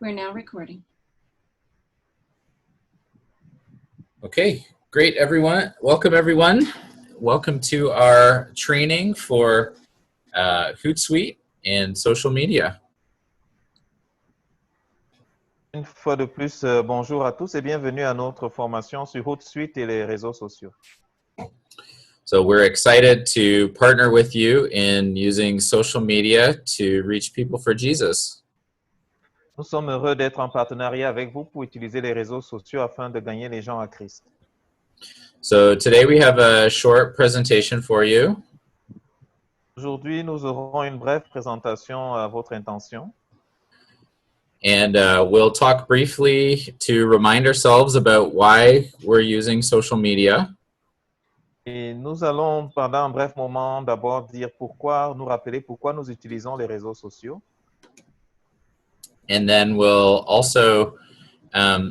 We're now recording. Okay, great everyone. Welcome everyone. Welcome to our training for Hootsuite and social media. Une fois de plus, bonjour à tous et bienvenue à notre formation sur Hootsuite et les réseaux sociaux. So we're excited to partner with you in using social media to reach people for Jesus. Nous sommes heureux d'être en partenariat avec vous pour utiliser les réseaux sociaux afin de gagner les gens à Christ. So today we have a short presentation for you. Aujourd'hui, nous aurons une brève présentation à votre intention. And we'll talk briefly to remind ourselves about why we're using social media. Et nous allons, pendant un bref moment, d'abord nous rappeler pourquoi nous utilisons les réseaux sociaux. And then we'll also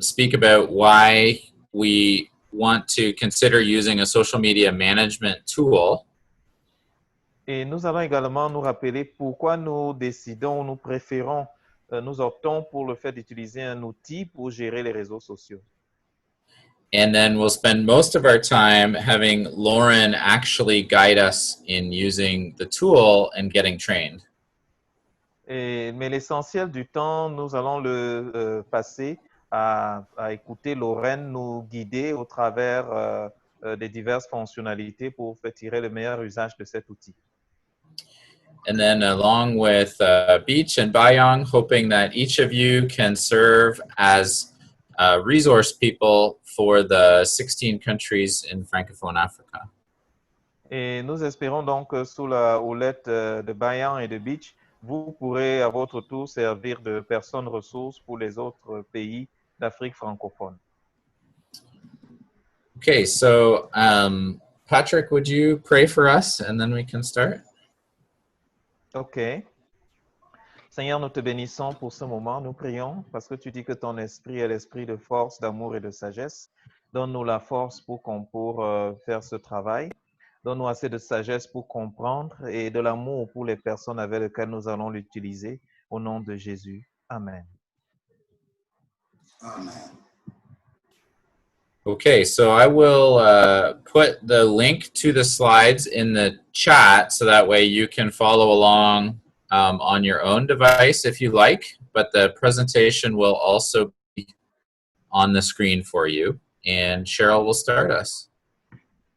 speak about why we want to consider using a social media management tool. Et nous allons également nous rappeler pourquoi nous décidons, nous préférons, nous optons pour le fait d'utiliser un outil pour gérer les réseaux sociaux. And then we'll spend most of our time having Lauren actually guide us in using the tool and getting trained. Mais l'essentiel du temps, nous allons le passer à écouter Lorraine nous guider au travers des diverses fonctionnalités pour faire tirer le meilleur usage de cet outil. And then along with Beach and Bayong, hoping that each of you can serve as resource people for the 16 countries in Francophone Africa. Et nous espérons donc que sous la houlette de Bayan et de Beach, vous pourrez à votre tour servir de personnes ressources pour les autres pays d'Afrique francophone. Okay, so Patrick, would you pray for us and then we can start? OK. Seigneur, nous te bénissons pour ce moment. Nous prions parce que tu dis que ton esprit est l'esprit de force, d'amour et de sagesse. Donne-nous la force pour faire ce travail. Donne-nous assez de sagesse pour comprendre et de l'amour pour les personnes avec lesquelles nous allons l'utiliser. Au nom de Jésus. Amen. Amen. Okay, so I will put the link to the slides in the chat so that way you can follow along on your own device if you like, but the presentation will also be on the screen for you. And Cheryl will start us.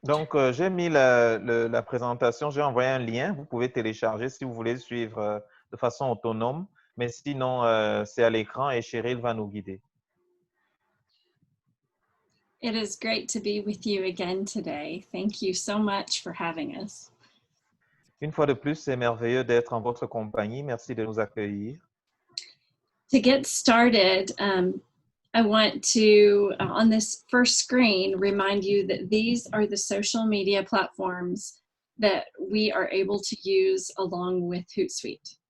Donc, j'ai mis la présentation, j'ai envoyé un lien. Vous pouvez télécharger si vous voulez suivre de façon autonome, mais sinon, c'est à l'écran et Cheryl va nous guider. It is great to be with you again today. Thank you so much for having us. Une fois de plus, c'est merveilleux d'être en votre compagnie. Merci de nous accueillir. To get started, I want to, on this first screen, remind you that these are the social media platforms that we are able to use along with Hootsuite.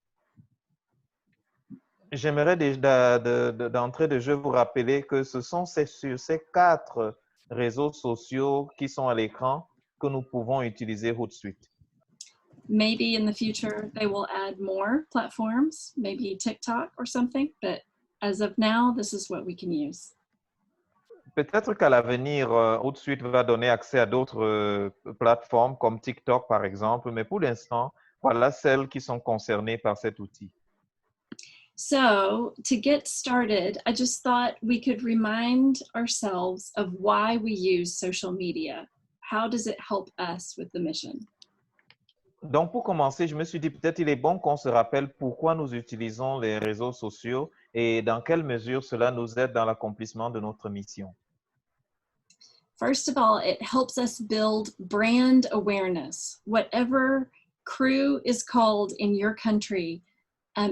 J'aimerais d'entrée de jeu vous rappeler que ce sont sur ces 4 réseaux sociaux qui sont à l'écran que nous pouvons utiliser Hootsuite. Maybe in the future they will add more platforms, maybe TikTok or something, but as of now, this is what we can use. Peut-être qu'à l'avenir, Hootsuite va donner accès à d'autres plateformes comme TikTok par exemple, mais pour l'instant, voilà celles qui sont concernées par cet outil. So to get started, I just thought we could remind ourselves of why we use social media. How does it help us with the mission? Donc, pour commencer, je me suis dit peut-être il est bon qu'on se rappelle pourquoi nous utilisons les réseaux sociaux et dans quelle mesure cela nous aide dans l'accomplissement de notre mission. First of all, it helps us build brand awareness. Whatever Cru is called in your country,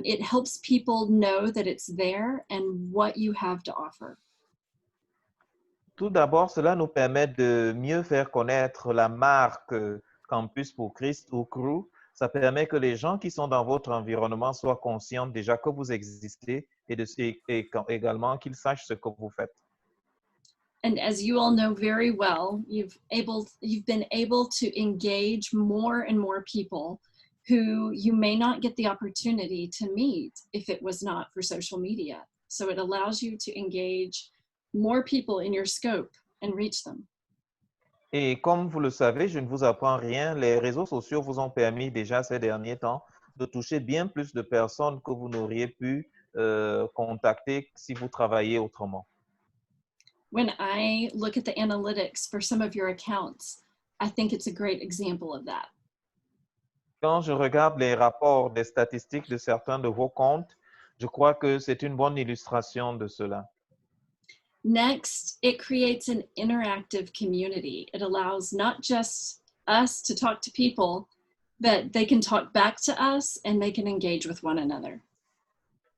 it helps people know that it's there and what you have to offer. Tout d'abord, cela nous permet de mieux faire connaître la marque Campus pour Christ ou CRU. Ça permet que les gens qui sont dans votre environnement soient conscients déjà que vous existez et également qu'ils sachent ce que vous faites. And as you all know very well, you've been able to engage more and more people who you may not get the opportunity to meet if it was not for social media. So it allows you to engage more people in your scope and reach them. Et comme vous le savez, je ne vous apprends rien, les réseaux sociaux vous ont permis déjà ces derniers temps de toucher bien plus de personnes que vous n'auriez pu contacter si vous travailliez autrement. When I look at the analytics for some of your accounts, I think it's a great example of that. Quand je regarde les rapports des statistiques de certains de vos comptes, je crois que c'est une bonne illustration de cela. Next, it creates an interactive community. It allows not just us to talk to people, but they can talk back to us and they can engage with one another.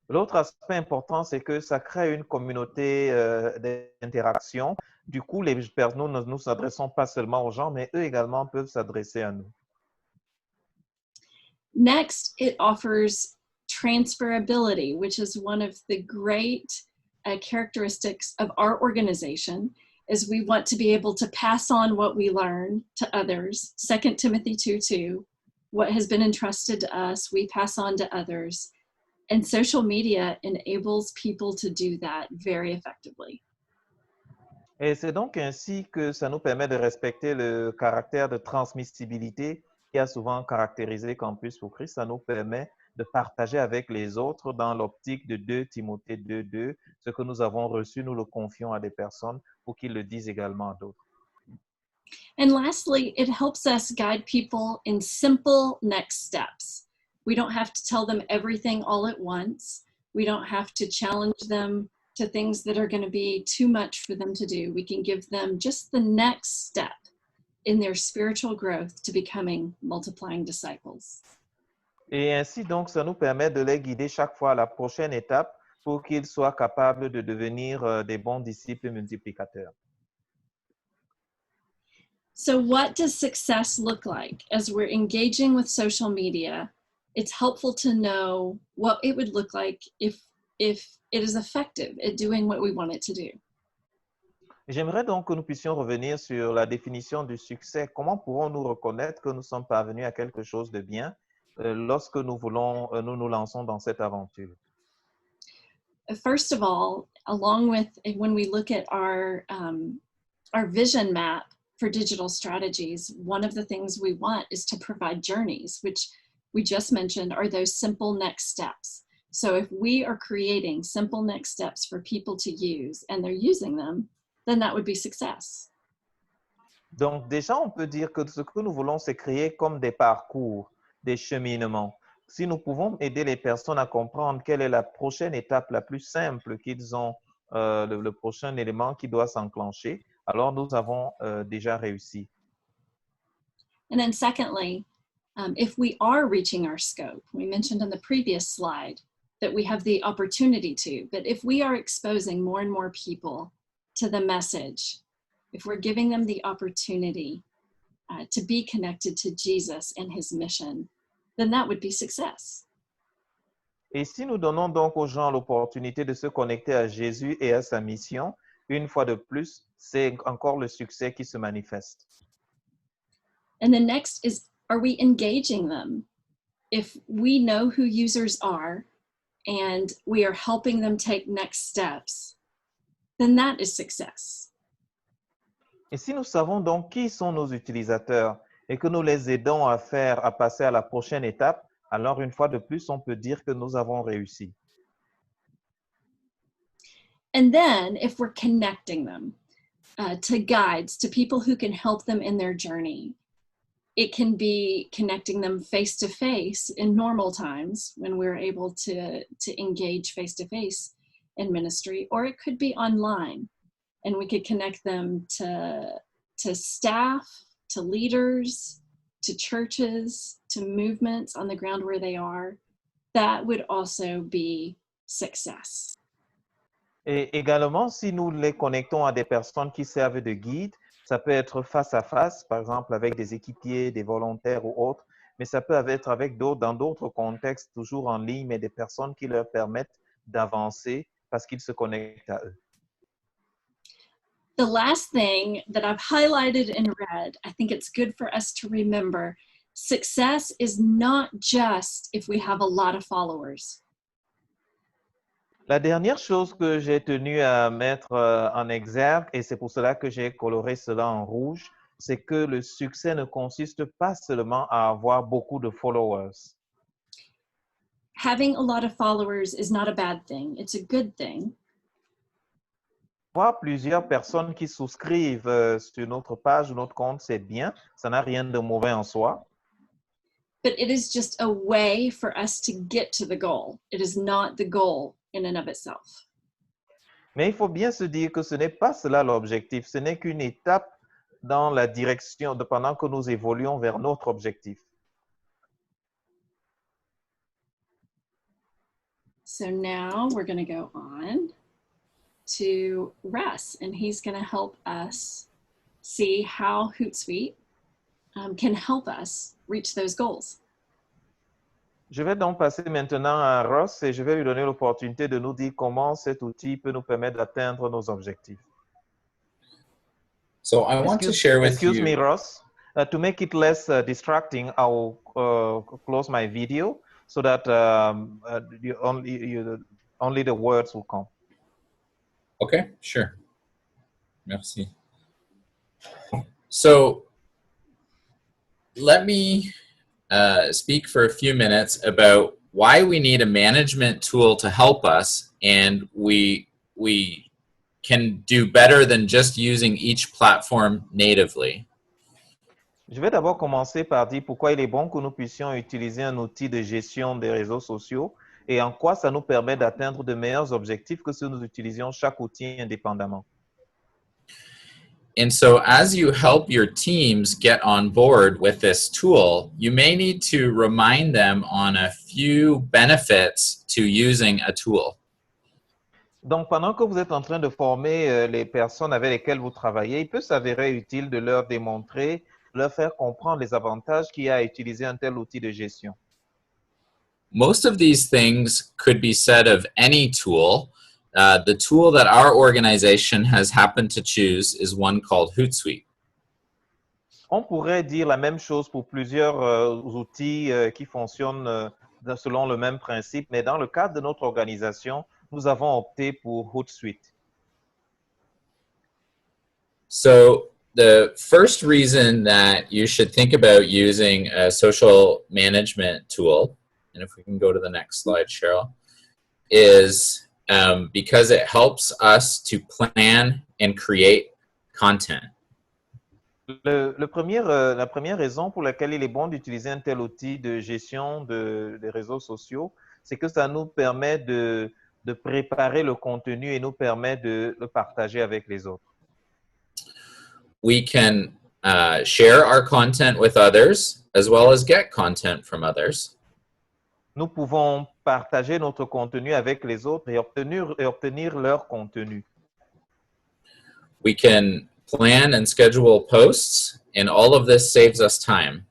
L'autre aspect important, c'est que ça crée une communauté d'interaction. Du coup, nous ne nous adressons pas seulement aux gens, mais eux également peuvent s'adresser à nous. Next, it offers transferability, which is one of the great characteristics of our organization, is we want to be able to pass on what we learn to others. 2 Timothy 2:2, what has been entrusted to us, we pass on to others. And social media enables people to do that very effectively. Et c'est donc ainsi que ça nous permet de respecter le caractère de transmissibilité qui a souvent caractérisé Campus pour Christ. Ça nous permet de partager avec les autres dans l'optique de 2 Timothée 2:2. Ce que nous avons reçu, nous le confions à des personnes pour qu'ils le disent également à d'autres. And lastly, it helps us guide people in simple next steps. We don't have to tell them everything all at once. We don't have to challenge them to things that are going to be too much for them to do. We can give them just the next step in their spiritual growth to becoming multiplying disciples. Et ainsi, donc, ça nous permet de les guider chaque fois à la prochaine étape pour qu'ils soient capables de devenir des bons disciples multiplicateurs. So what does success look like? As we're engaging with social media, it's helpful to know what it would look like if it is effective at doing what we want it to do. J'aimerais donc que nous puissions revenir sur la définition du succès. Comment pourrons-nous reconnaître que nous sommes parvenus à quelque chose de bien lorsque nous nous lançons dans cette aventure? First of all, along with when we look at our vision map for digital strategies, one of the things we want is to provide journeys, which we just mentioned are those simple next steps. So if we are creating simple next steps for people to use and they're using them, then that would be success. Donc déjà, on peut dire que ce que nous voulons, c'est créer comme des parcours, des cheminements. Si nous pouvons aider les personnes à comprendre quelle est la prochaine étape la plus simple qu'ils ont, le prochain élément qui doit s'enclencher, alors nous avons déjà réussi. And then secondly, if we are reaching our scope, we mentioned on the previous slide that we have the opportunity to, but if we are exposing more and more people to the message, if we're giving them the opportunity to be connected to Jesus and his mission, then that would be success. Et si nous donnons donc aux gens l'opportunité de se connecter à Jésus et à sa mission, une fois de plus, c'est encore le succès qui se manifeste. And the next is, are we engaging them? If we know who users are and we are helping them take next steps, then that is success. Et si nous savons donc qui sont nos utilisateurs et que nous les aidons à passer à la prochaine étape, alors une fois de plus, on peut dire que nous avons réussi. And then if we're connecting them to guides, to people who can help them in their journey, it can be connecting them face-to-face in normal times when we're able to engage face-to-face in ministry, or it could be online. And we could connect them to staff, to leaders, to churches, to movements on the ground where they are. That would also be success. Et également, si nous les connectons à des personnes qui servent de guide, ça peut être face à face, par exemple avec des équipiers, des volontaires ou autres, mais ça peut être avec dans d'autres contextes, toujours en ligne, mais des personnes qui leur permettent d'avancer parce qu'ils se connectent à eux. The last thing that I've highlighted in red, I think it's good for us to remember, success is not just if we have a lot of followers. La dernière chose que j'ai tenu à mettre en exergue, et c'est pour cela que j'ai coloré cela en rouge, c'est que le succès ne consiste pas seulement à avoir beaucoup de followers. Having a lot of followers is not a bad thing. It's a good thing. Voir plusieurs personnes qui souscrivent sur notre page ou notre compte, c'est bien. Ça n'a rien de mauvais en soi. But it is just a way for us to get to the goal. It is not the goal in and of itself. Mais il faut bien se dire que ce n'est pas cela l'objectif. Ce n'est qu'une étape dans la direction pendant que nous évoluons vers notre objectif. So now we're going to go on to Russ, and he's going to help us see how Hootsuite can help us reach those goals. Je vais donc passer maintenant à Ross et je vais lui donner l'opportunité de nous dire comment cet outil peut nous permettre d'atteindre nos objectifs. So I want to share with Excuse you. me, Ross. To make it less distracting, I will close my video so that only the words will come. Okay, sure. Merci. So let me speak for a few minutes about why we need a management tool to help us, and we can do better than just using each platform natively. Je vais d'abord commencer par dire pourquoi il est bon que nous puissions utiliser un outil de gestion des réseaux sociaux et en quoi ça nous permet d'atteindre de meilleurs objectifs que si nous utilisions chaque outil indépendamment. And so as you help your teams get on board with this tool, you may need to remind them on a few benefits to using a tool. Donc, pendant que vous êtes en train de former les personnes avec lesquelles vous travaillez, il peut s'avérer utile de leur démontrer, leur faire comprendre les avantages qu'il y a à utiliser un tel outil de gestion. Most of these things could be said of any tool. The tool that our organization has happened to choose is one called Hootsuite. On pourrait dire la même chose pour plusieurs outils qui fonctionnent selon le même principe, mais dans le cadre de notre organisation, nous avons opté pour Hootsuite. So the first reason that you should think about using a social management tool, and if we can go to the next slide, Cheryl, is because it helps us to plan and create content. La première raison pour laquelle il est bon d'utiliser un tel outil de gestion des réseaux sociaux, c'est que ça nous permet de préparer le contenu et nous permet de le partager avec les autres. We can share our content with others as well as get content from others. Nous pouvons partager notre contenu avec les autres et obtenir leur contenu. We can plan and schedule posts, and all of this saves us time.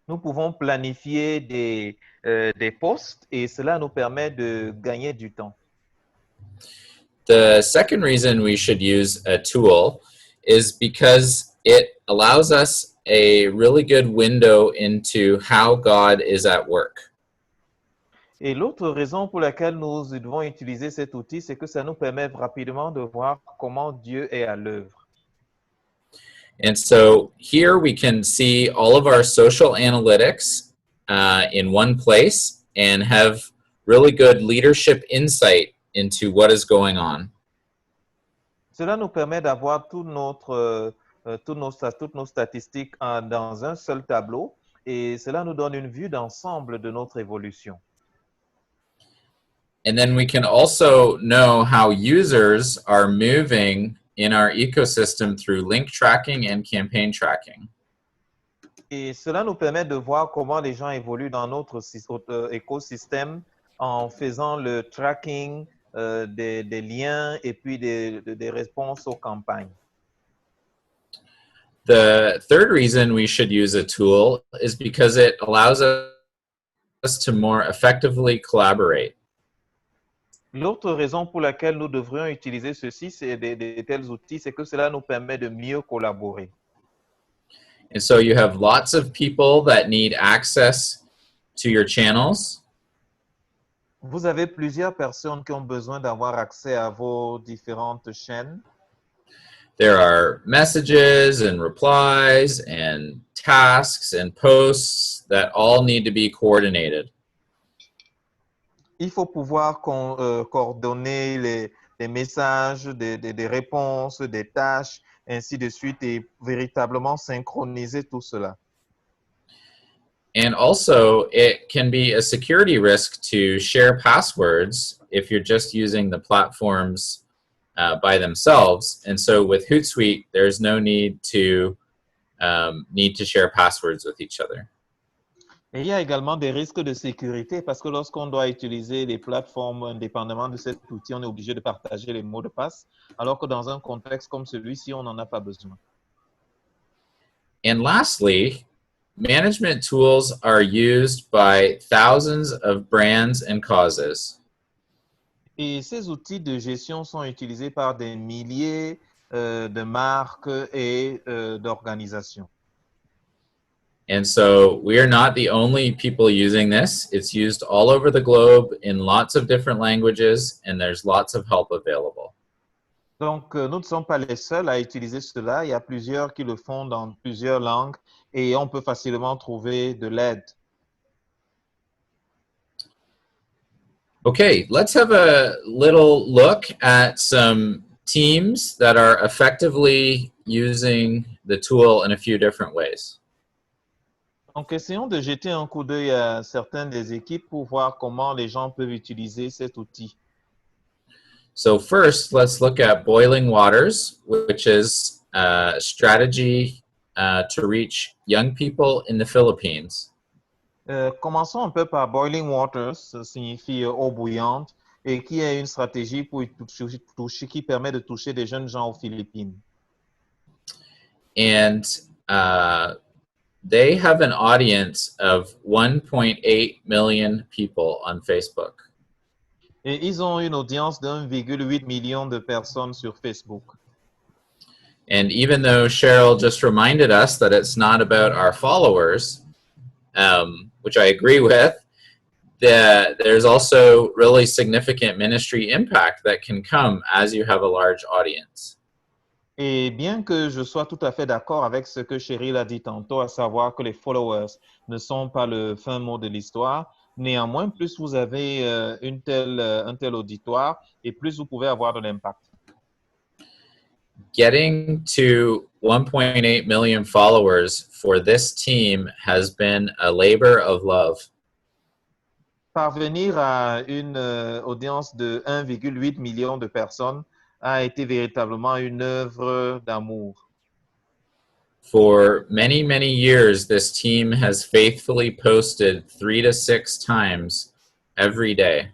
Nous pouvons planifier des posts et cela nous permet de gagner du temps. The second reason we should use a tool is because it allows us a really good window into how God is at work. Et l'autre raison pour laquelle nous devons utiliser cet outil, c'est que ça nous permet rapidement de voir comment Dieu est à l'œuvre. And so here we can see all of our social analytics in one place and have really good leadership insight into what is going on. Cela nous permet d'avoir toutes nos statistiques dans un seul tableau et cela nous donne une vue d'ensemble de notre évolution. And then we can also know how users are moving in our ecosystem through link tracking and campaign tracking. Et cela nous permet de voir comment les gens évoluent dans notre écosystème en faisant le tracking des liens et puis des réponses aux campagnes. The third reason we should use a tool is because it allows us to more effectively collaborate. L'autre raison pour laquelle nous devrions utiliser ceci, c'est de tels outils, c'est que cela nous permet de mieux collaborer. And so you have lots of people that need access to your channels. Vous avez plusieurs personnes qui ont besoin d'avoir accès à vos différentes chaînes. There are messages and replies and tasks and posts that all need to be coordinated. Il faut pouvoir coordonner les messages, des réponses, des tâches, ainsi de suite, et véritablement synchroniser tout cela. And also, it can be a security risk to share passwords if you're just using the platforms by themselves. And so with Hootsuite, there's no need to share passwords with each other. Et il y a également des risques de sécurité parce que lorsqu'on doit utiliser les plateformes indépendamment de cet outil, on est obligé de partager les mots de passe, alors que dans un contexte comme celui-ci, on n'en a pas besoin. And lastly, management tools are used by thousands of brands and causes. Et ces outils de gestion sont utilisés par des milliers de marques et d'organisations. And so we are not the only people using this. It's used all over the globe in lots of different languages, and there's lots of help available. Donc, nous ne sommes pas les seuls à utiliser cela. Il y a plusieurs qui le font dans plusieurs langues et on peut facilement trouver de l'aide. Okay, let's have a little look at some teams that are effectively using the tool in a few different ways. Donc, essayons de jeter un coup d'œil à certaines des équipes pour voir comment les gens peuvent utiliser cet outil. So first, let's look at Boiling Waters, which is a strategy to reach young people in the Philippines. Commençons un peu par Boiling Waters, ça signifie eau bouillante, et qui est une stratégie pour qui permet de toucher des jeunes gens aux Philippines. And they have an audience of 1.8 million people on Facebook. Et ils ont une audience d'1,8 million de personnes sur Facebook. And even though Cheryl just reminded us that it's not about our followers, which I agree with, that there's also really significant ministry impact that can come as you have a large audience. Et bien que je sois tout à fait d'accord avec ce que Cheryl a dit tantôt, à savoir que les followers ne sont pas le fin mot de l'histoire, néanmoins, plus vous avez un tel auditoire et plus vous pouvez avoir de l'impact. Getting to 1.8 million followers for this team has been a labor of love. Parvenir à une audience de 1,8 million de personnes a été véritablement une œuvre d'amour. For many, many years, this team has faithfully posted 3 to 6 times every day.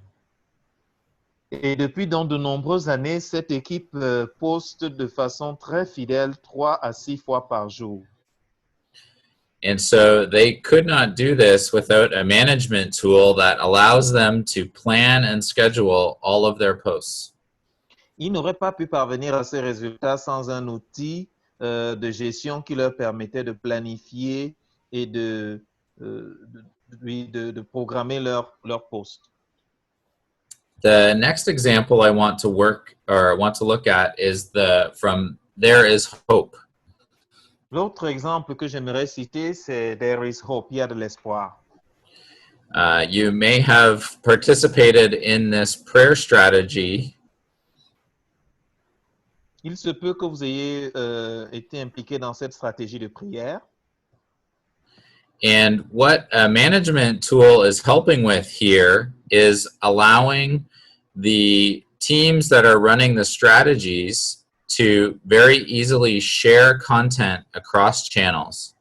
Et depuis donc de nombreuses années, cette équipe poste de façon très fidèle 3 à 6 fois par jour. And so they could not do this without a management tool that allows them to plan and schedule all of their posts. Ils n'auraient pas pu parvenir à ces résultats sans un outil de gestion qui leur permettait de planifier et de programmer leur poste. The next example I want to look at is from There Is Hope. L'autre exemple que j'aimerais citer, c'est There is Hope, il y a de l'espoir. You may have participated in this prayer strategy. Il se peut que vous ayez été impliqué dans cette stratégie de prière. And what a management tool is helping with here is allowing the teams that are running the strategies to very easily share content across channels.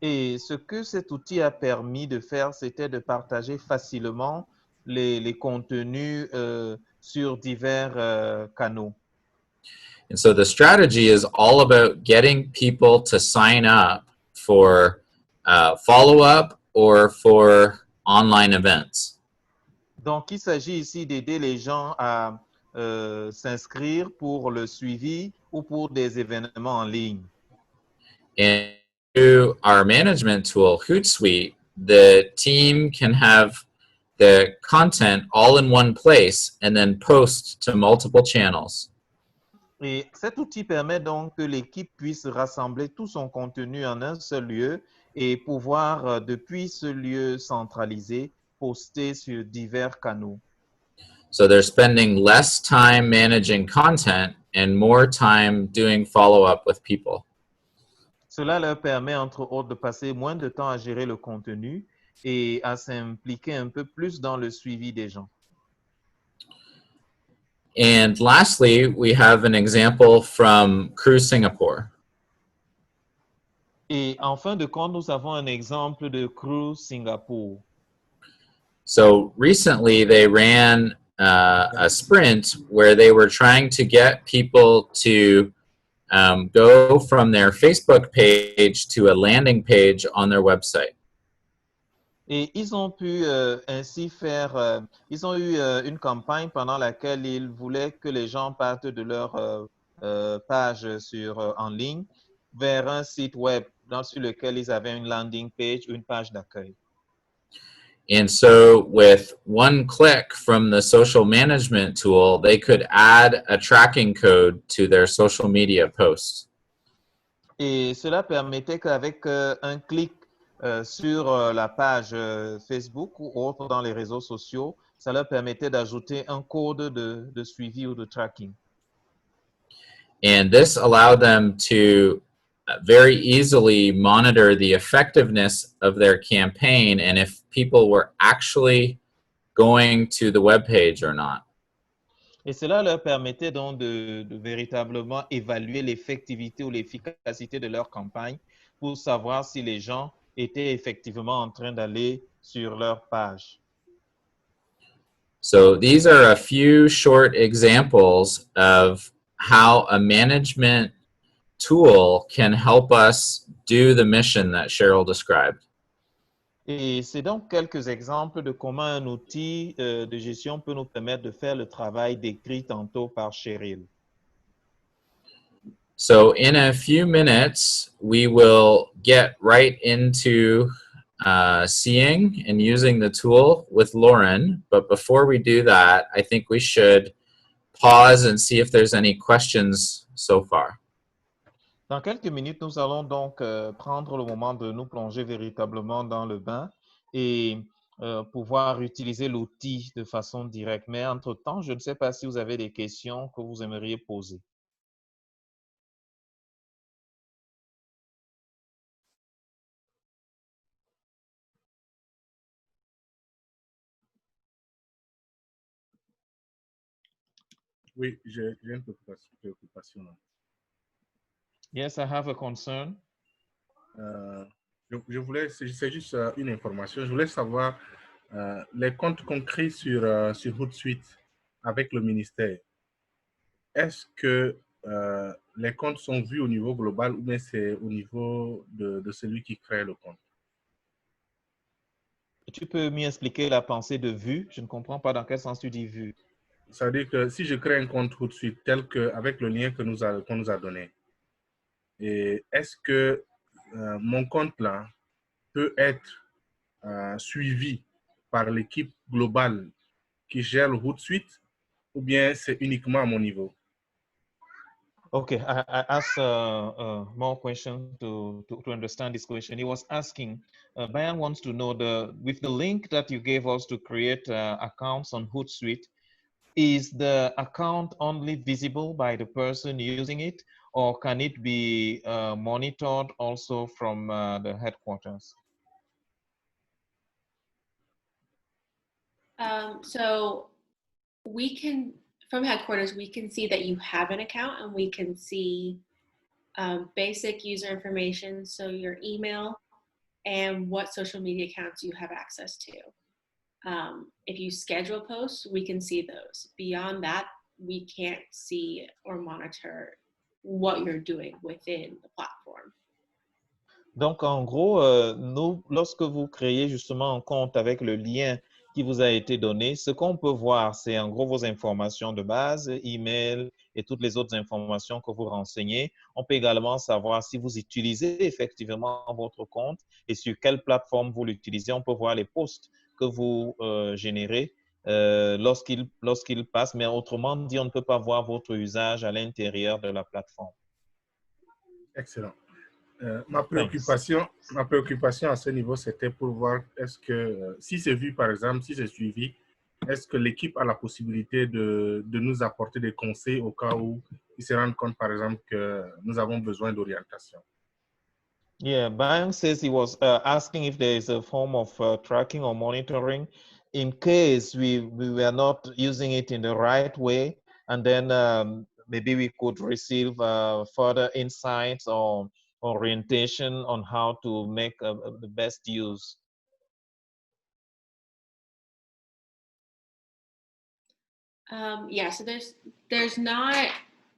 Et ce que cet outil a permis de faire, c'était de partager facilement les contenus sur divers canaux. And so the strategy is all about getting people to sign up for follow-up or for online events. Donc, il s'agit ici d'aider les gens à s'inscrire pour le suivi ou pour des événements en ligne. And through our management tool, Hootsuite, the team can have the content all in one place and then post to multiple channels. Et cet outil permet donc que l'équipe puisse rassembler tout son contenu en un seul lieu et pouvoir, depuis ce lieu centralisé, poster sur divers canaux. So they're spending less time managing content and more time doing follow-up with people. Cela leur permet, entre autres, de passer moins de temps à gérer le contenu et à s'impliquer un peu plus dans le suivi des gens. And lastly, we have an example from Crew Singapore. Et en fin de compte, nous avons un exemple de Crew Singapour. So recently they ran a sprint where they were trying to get people to go from their Facebook page to a landing page on their website. Et ils ont pu ainsi faire, ils ont eu une campagne pendant laquelle ils voulaient que les gens partent de leur page en ligne vers un site web sur lequel ils avaient une landing page, une page d'accueil. And so with one click from the social management tool, they could add a tracking code to their social media posts. Et cela permettait qu'avec un clic sur la page Facebook ou autre dans les réseaux sociaux, ça leur permettait d'ajouter un code de suivi ou de tracking. And this allowed them to very easily monitor the effectiveness of their campaign and if people were actually going to the web page or not. Et cela leur permettait donc de véritablement évaluer l'effectivité ou l'efficacité de leur campagne pour savoir si les gens étaient effectivement en train d'aller sur leur page. So these are a few short examples of how a management tool can help us do the mission that Cheryl described. Et c'est donc quelques exemples de comment un outil de gestion peut nous permettre de faire le travail décrit tantôt par Cheryl. So in a few minutes, we will get right into seeing and using the tool with Lauren. But before we do that, I think we should pause and see if there's any questions so far. Dans quelques minutes, nous allons donc prendre le moment de nous plonger véritablement dans le bain et pouvoir utiliser l'outil de façon directe. Mais entre-temps, je ne sais pas si vous avez des questions que vous aimeriez poser. Oui, j'ai une préoccupation là. Yes, I have a concern. Je voulais, c'est juste une information. Je voulais savoir les comptes qu'on crée sur Hootsuite avec le ministère. Est-ce que les comptes sont vus au niveau global ou bien c'est au niveau de celui qui crée le compte? Tu peux m'y expliquer la pensée de vue? Je ne comprends pas dans quel sens tu dis vue. Ça veut dire que si je crée un compte Hootsuite tel que avec le lien qu'on nous a donné, et est-ce que mon compte là peut être suivi par l'équipe globale qui gère le Hootsuite ou bien c'est uniquement à mon niveau? Okay, I asked more questions to understand this question. He was asking, Bayan wants to know with the link that you gave us to create accounts on Hootsuite, is the account only visible by the person using it, or can it be monitored also from the headquarters? So we can, from headquarters, we can see that you have an account and we can see basic user information, so your email and what social media accounts you have access to. If you schedule posts, we can see those. Beyond that, we can't see or monitor what you're doing within the platform. Donc, en gros, nous, lorsque vous créez justement un compte avec le lien qui vous a été donné, ce qu'on peut voir, c'est en gros vos informations de base, email et toutes les autres informations que vous renseignez. On peut également savoir si vous utilisez effectivement votre compte et sur quelle plateforme vous l'utilisez. On peut voir les posts que vous générez lorsqu'il passe, mais autrement dit, on ne peut pas voir votre usage à l'intérieur de la plateforme. Excellent. Thanks. Ma préoccupation à ce niveau, c'était pour voir est-ce que, si c'est vu par exemple, si c'est suivi, est-ce que l'équipe a la possibilité de nous apporter des conseils au cas où ils se rendent compte par exemple que nous avons besoin d'orientation? Yeah, Brian says he was asking if there is a form of tracking or monitoring in case we were not using it in the right way, and then maybe we could receive further insights or orientation on how to make the best use. Yeah, so there's not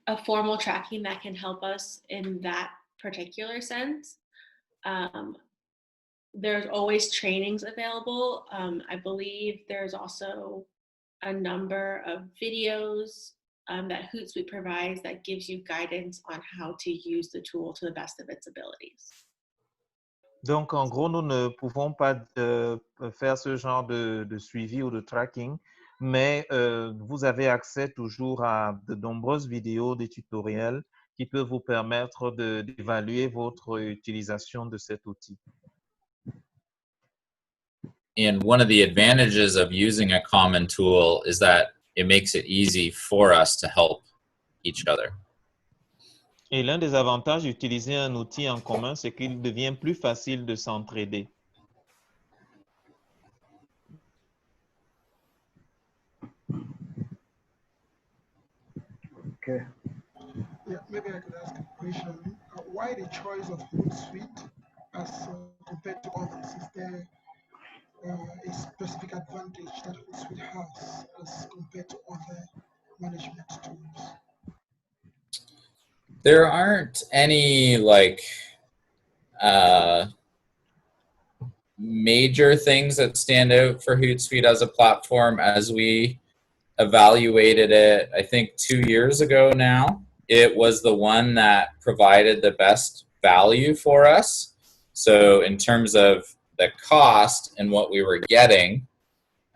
a formal tracking that can help us in that particular sense. There's always trainings available. I believe there's also a number of videos that Hootsuite provides that gives you guidance on how to use the tool to the best of its abilities. Donc, en gros, nous ne pouvons pas faire ce genre de suivi ou de tracking, mais vous avez accès toujours à de nombreuses vidéos, des tutoriels qui peuvent vous permettre d'évaluer votre utilisation de cet outil. And one of the advantages of using a common tool is that it makes it easy for us to help each other. Et l'un des avantages d'utiliser un outil en commun, c'est qu'il devient plus facile de s'entraider. Okay. Yeah, maybe I could ask a question. Why the choice of Hootsuite as compared to others? Is there a specific advantage that Hootsuite has as compared to other management tools? There aren't any major things that stand out for Hootsuite as a platform. As we evaluated it, I think 2 years ago now, it was the one that provided the best value for us. So in terms of the cost and what we were getting,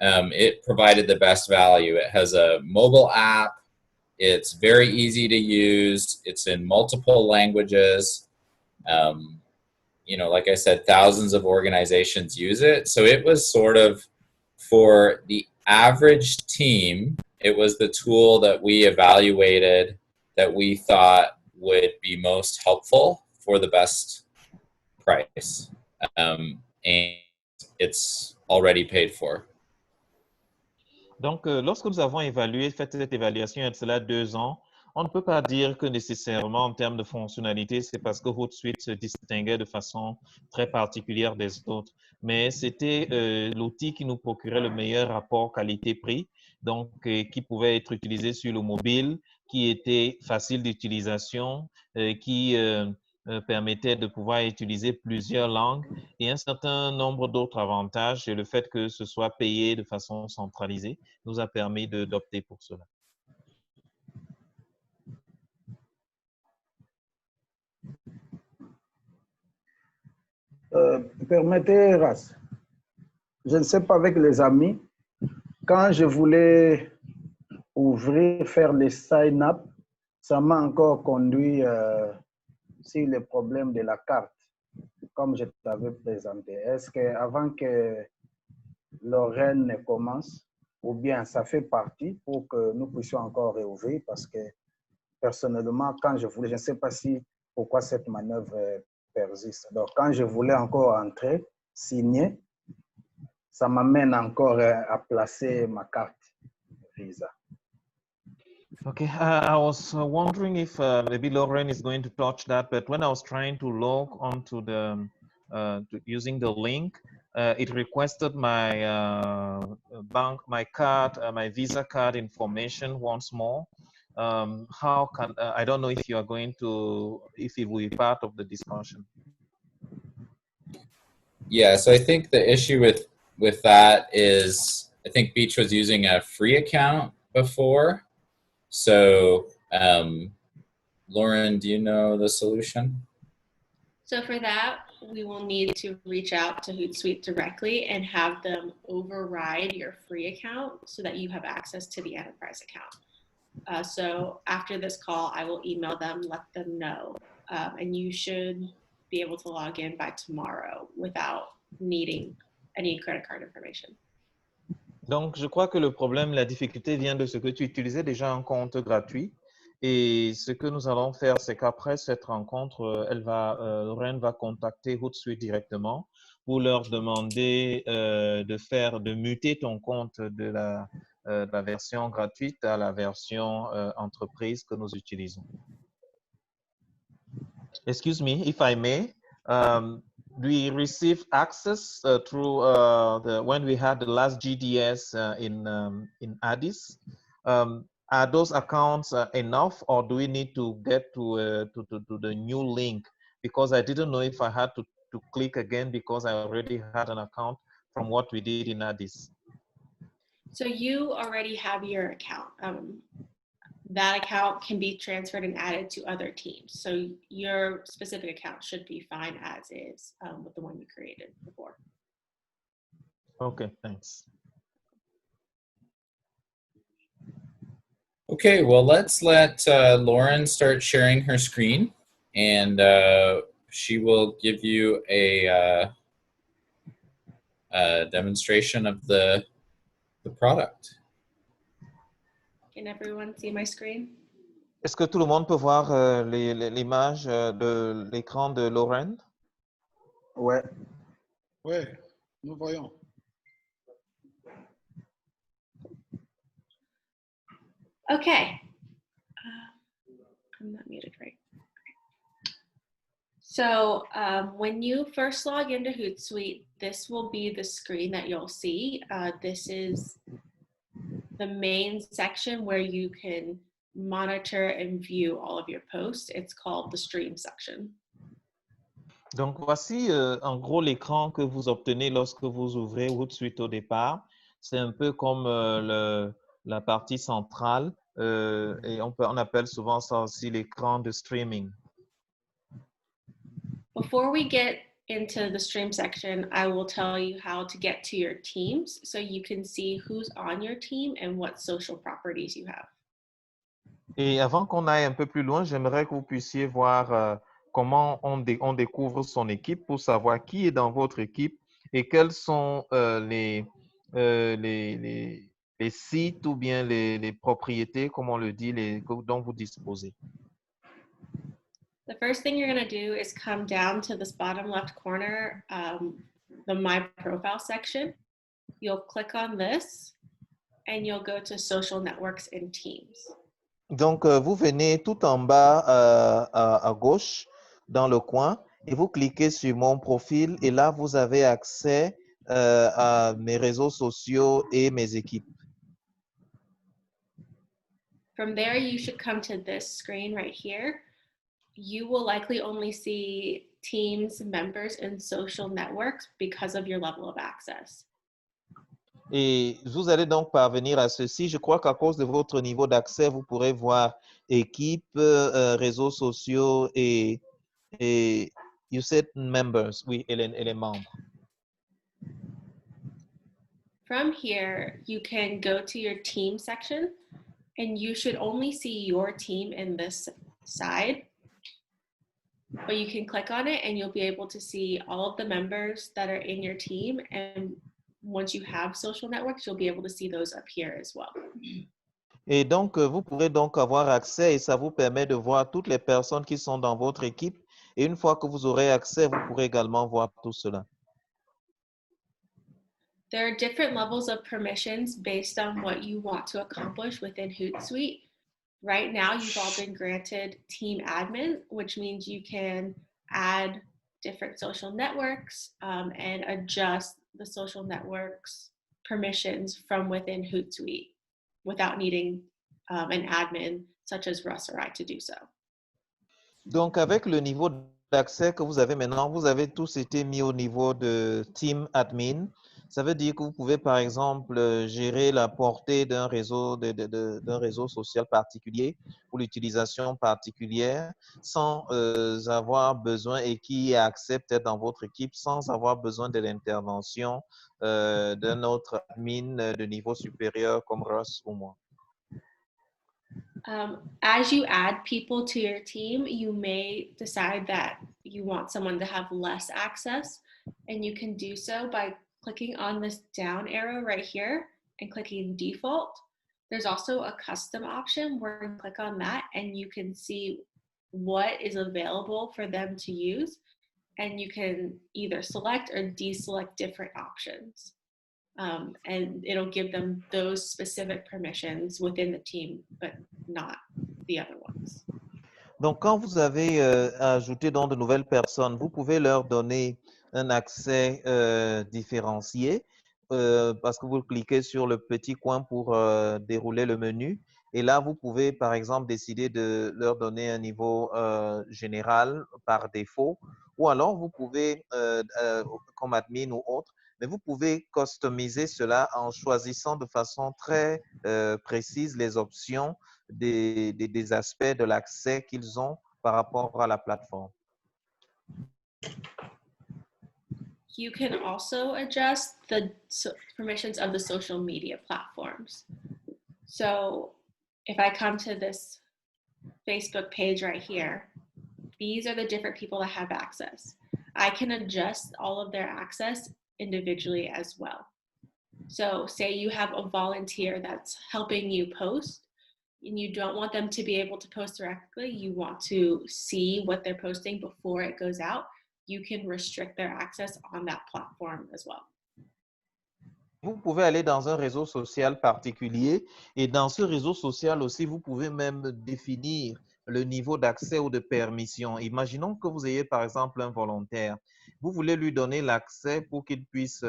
it provided the best value. It has a mobile app. It's very easy to use. It's in multiple languages. Like I said, thousands of organizations use it. So it was sort of, for the average team, it was the tool that we evaluated that we thought would be most helpful for the best price. And it's already paid for. Donc, lorsque nous avons fait cette évaluation il y a de cela 2 ans, on ne peut pas dire que nécessairement en termes de fonctionnalité, c'est parce que Hootsuite se distinguait de façon très particulière des autres. Mais c'était l'outil qui nous procurait le meilleur rapport qualité-prix, donc qui pouvait être utilisé sur le mobile, qui était facile d'utilisation, qui permettait de pouvoir utiliser plusieurs langues et un certain nombre d'autres avantages. Et le fait que ce soit payé de façon centralisée nous a permis d'opter pour cela. Permettez, Ras, je ne sais pas avec les amis, quand je voulais faire les sign-up, ça m'a encore conduit sur le problème de la carte, comme je t'avais présenté. Est-ce qu'avant que Lorraine ne commence, ou bien ça fait partie pour que nous puissions encore réouvrir, parce que personnellement, quand je voulais, je ne sais pas pourquoi cette manœuvre persiste. Donc, quand je voulais encore entrer, signer, ça m'amène encore à placer ma carte Visa. Okay, I was wondering if maybe Lauren is going to touch that, but when I was trying to log onto the using the link, it requested my my card, my Visa card information once more. How can I don't know if you are going to, if it will be part of the discussion. Yeah, so I think the issue with that is, I think Beach was using a free account before. So, Lauren, do you know the solution? So for that, we will need to reach out to Hootsuite directly and have them override your free account so that you have access to the enterprise account. So after this call, I will email them, let them know, and you should be able to log in by tomorrow without needing any credit card information. Donc, je crois que le problème, la difficulté vient de ce que tu utilisais déjà un compte gratuit. Et ce que nous allons faire, c'est qu'après cette rencontre, Lorraine va contacter Hootsuite directement pour leur demander de muter ton compte de la version gratuite à la version entreprise que nous utilisons. Excuse me, if I may, we received access through when we had the last GDS in Addis. Are those accounts enough, or do we need to get to the new link? Because I didn't know if I had to click again because I already had an account from what we did in Addis. So you already have your account. That account can be transferred and added to other teams. So your specific account should be fine as is with the one you created before. Okay, thanks. Okay, well, let's let Lauren start sharing her screen, and she will give you a demonstration of the product. Can everyone see my screen? Est-ce que tout le monde peut voir l'image de l'écran de Lauren? Ouais. Ouais, nous voyons. Okay. I'm not muted, right? So when you first log into Hootsuite, this will be the screen that you'll see. This is the main section where you can monitor and view all of your posts. It's called the stream section. Donc, voici en gros l'écran que vous obtenez lorsque vous ouvrez Hootsuite au départ. C'est un peu comme la partie centrale et on appelle souvent ça aussi l'écran de streaming. Before we get into the stream section, I will tell you how to get to your teams so you can see who's on your team and what social properties you have. Et avant qu'on aille un peu plus loin, j'aimerais que vous puissiez voir comment on découvre son équipe pour savoir qui est dans votre équipe et quels sont les sites ou bien les propriétés, comme on le dit, dont vous disposez. The first thing you're going to do is come down to this bottom left corner, the My Profile section. You'll click on this and you'll go to Social Networks and Teams. Donc, vous venez tout en bas à gauche dans le coin et vous cliquez sur mon profil et là, vous avez accès à mes réseaux sociaux et mes équipes. From there, you should come to this screen right here. You will likely only see Teams, members, and social networks because of your level of access. Et vous allez donc parvenir à ceci. Je crois qu'à cause de votre niveau d'accès, vous pourrez voir équipe, réseaux sociaux et you said members, oui, et les membres. From here, you can go to your team section and you should only see your team in this side. But you can click on it and you'll be able to see all of the members that are in your team. And once you have social networks, you'll be able to see those up here as well. Et donc, vous pourrez donc avoir accès et ça vous permet de voir toutes les personnes qui sont dans votre équipe. Et une fois que vous aurez accès, vous pourrez également voir tout cela. There are different levels of permissions based on what you want to accomplish within Hootsuite. Right now, you've all been granted team admin, which means you can add different social networks and adjust the social networks permissions from within Hootsuite without needing an admin such as Russ or I to do so. Donc, avec le niveau d'accès que vous avez maintenant, vous avez tous été mis au niveau de team admin. Ça veut dire que vous pouvez, par exemple, gérer la portée d'un réseau, d'un réseau social particulier ou l'utilisation particulière sans avoir besoin et qui accepte peut-être dans votre équipe sans avoir besoin de l'intervention d'un autre admin de niveau supérieur comme Ross ou moi. As you add people to your team, you may decide that you want someone to have less access, and you can do so by clicking on this down arrow right here and clicking default. There's also a custom option where you click on that and you can see what is available for them to use, and you can either select or deselect different options. And it'll give them those specific permissions within the team, but not the other ones. Donc, quand vous avez ajouté donc de nouvelles personnes, vous pouvez leur donner un accès différencié parce que vous cliquez sur le petit coin pour dérouler le menu. Et là, vous pouvez, par exemple, décider de leur donner un niveau général par défaut. Ou alors, vous pouvez, comme admin ou autre, mais vous pouvez customiser cela en choisissant de façon très précise les options des aspects de l'accès qu'ils ont par rapport à la plateforme. You can also adjust the permissions of the social media platforms. So if I come to this Facebook page right here, these are the different people that have access. I can adjust all of their access individually as well. So say you have a volunteer that's helping you post and you don't want them to be able to post directly, you want to see what they're posting before it goes out, you can restrict their access on that platform as well. Vous pouvez aller dans un réseau social particulier et dans ce réseau social aussi, vous pouvez même définir le niveau d'accès ou de permission. Imaginons que vous ayez par exemple un volontaire. Vous voulez lui donner l'accès pour qu'il puisse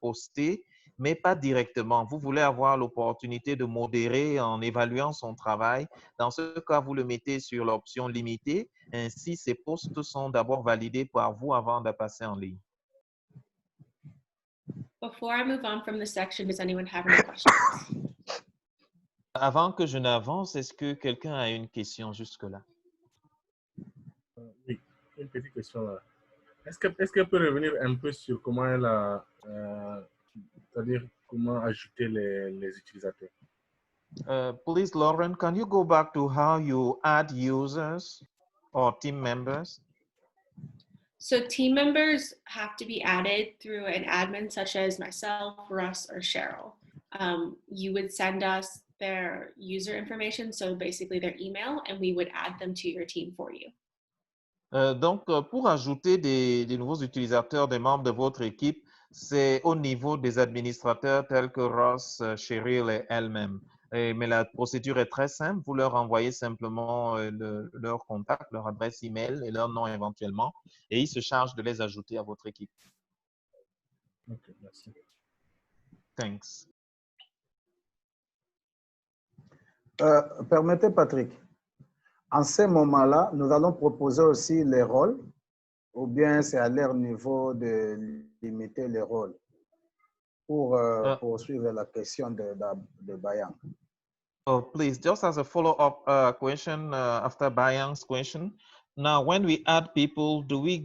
poster, mais pas directement. Vous voulez avoir l'opportunité de modérer en évaluant son travail. Dans ce cas, vous le mettez sur l'option limitée. Ainsi, ces posts sont d'abord validés par vous avant de passer en ligne. Before I move on from this section, does anyone have any questions? Avant que je n'avance, est-ce que quelqu'un a une question jusque-là? Oui, une petite question là. Est-ce qu'elle peut revenir un peu sur comment elle a, c'est-à-dire comment ajouter les utilisateurs? Please, Lauren, can you go back to how you add users or team members? So team members have to be added through an admin such as myself, Russ, or Cheryl. You would send us their user information, so basically their email, and we would add them to your team for you. Donc, pour ajouter des nouveaux utilisateurs, des membres de votre équipe, c'est au niveau des administrateurs tels que Ross, Cheryl et elle-même. Mais la procédure est très simple. Vous leur envoyez simplement leur contact, leur adresse email et leur nom éventuellement, et ils se chargent de les ajouter à votre équipe. Ok, merci. Thanks. Permettez, Patrick. En ce moment-là, nous allons proposer aussi les rôles, ou bien c'est à leur niveau de limiter les rôles pour poursuivre la question de Bayang. Oh, please, just as a follow-up question after Bayang's question. Now, when we add people, do we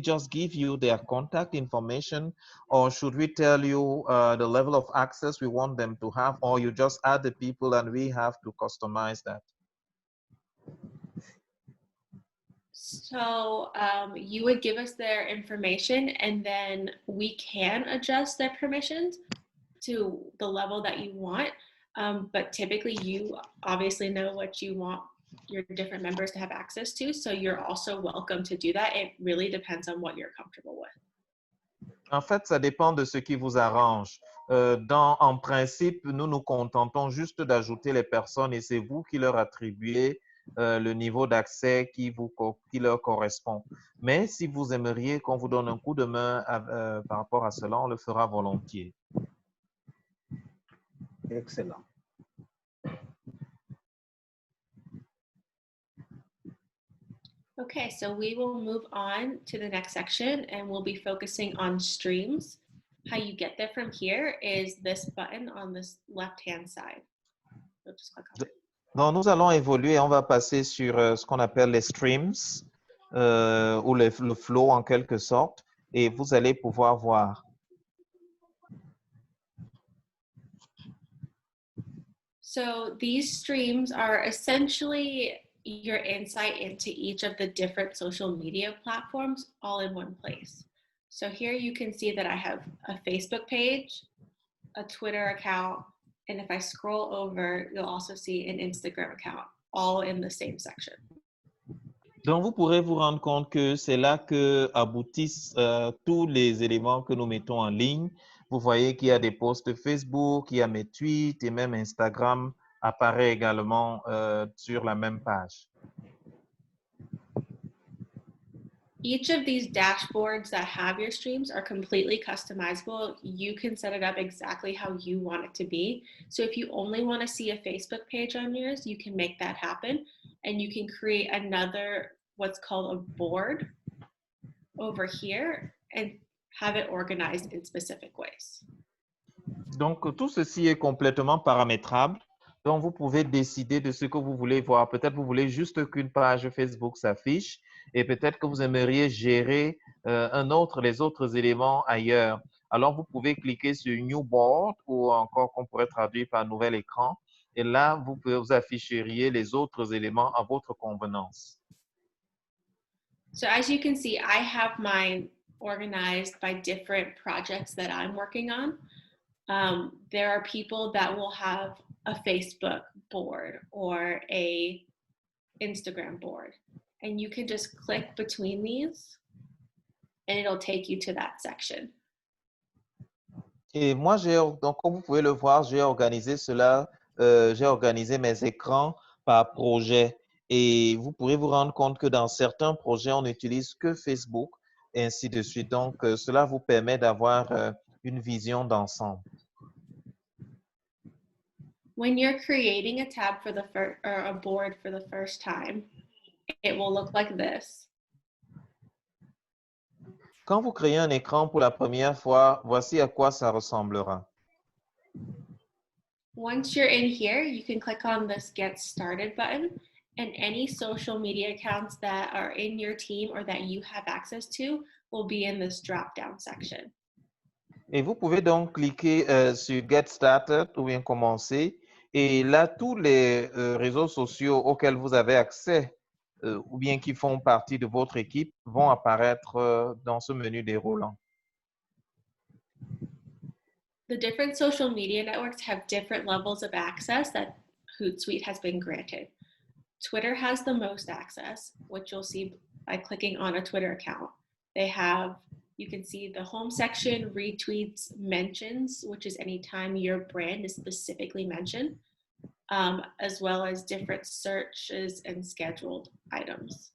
just give you their contact information, or should we tell you the level of access we want them to have, or you just add the people and we have to customize that? So you would give us their information, and then we can adjust their permissions to the level that you want. But typically, you obviously know what you want your different members to have access to, so you're also welcome to do that. It really depends on what you're comfortable with. En fait, ça dépend de ce qui vous arrange. En principe, nous nous contentons juste d'ajouter les personnes et c'est vous qui leur attribuez le niveau d'accès qui leur correspond. Mais si vous aimeriez qu'on vous donne un coup de main par rapport à cela, on le fera volontiers. Excellent. Okay, so we will move on to the next section and we'll be focusing on streams. how you get there from here is this button on this left-hand side. So just click on it. Donc, nous allons évoluer. On va passer sur ce qu'on appelle les streams ou le flow en quelque sorte. Et vous allez pouvoir voir. So these streams are essentially your insight into each of the different social media platforms all in one place. So here you can see that I have a Facebook page, a Twitter account, and if I scroll over, you'll also see an Instagram account, all in the same section. Donc, vous pourrez vous rendre compte que c'est là que aboutissent tous les éléments que nous mettons en ligne. Vous voyez qu'il y a des posts Facebook, il y a mes tweets et même Instagram apparaît également sur la même page. Each of these dashboards that have your streams are completely customizable. You can set it up exactly how you want it to be. So if you only want to see a Facebook page on yours, you can make that happen. And you can create another, what's called a board over here and have it organized in specific ways. Donc, tout ceci est complètement paramétrable. Donc, vous pouvez décider de ce que vous voulez voir. Peut-être vous voulez juste qu'une page Facebook s'affiche et peut-être que vous aimeriez gérer les autres éléments ailleurs. Alors, vous pouvez cliquer sur New Board ou encore qu'on pourrait traduire par Nouvel écran. Et là, vous afficheriez les autres éléments à votre convenance. So as you can see, I have mine organized by different projects that I'm working on. There are people that will have a Facebook board or a Instagram board, and you can just click between these and it'll take you to that section. Et moi, donc, comme vous pouvez le voir, j'ai organisé cela, j'ai organisé mes écrans par projet. Et vous pourrez vous rendre compte que dans certains projets, on n'utilise que Facebook et ainsi de suite. Donc, cela vous permet d'avoir une vision d'ensemble. When you're creating a tab for the first or a board for the first time, it will look like this. Quand vous créez un écran pour la première fois, voici à quoi ça ressemblera. Once you're in here, you can click on this Get Started button, and any social media accounts that are in your team or that you have access to will be in this drop-down section. Et vous pouvez donc cliquer sur Get Started ou bien Commencer. Et là, tous les réseaux sociaux auxquels vous avez accès ou bien qui font partie de votre équipe vont apparaître dans ce menu déroulant. The different social media networks have different levels of access that Hootsuite has been granted. Twitter has the most access, which you'll see by clicking on a Twitter account. They have, you can see the home section, retweets, mentions, which is anytime your brand is specifically mentioned, as well as different searches and scheduled items.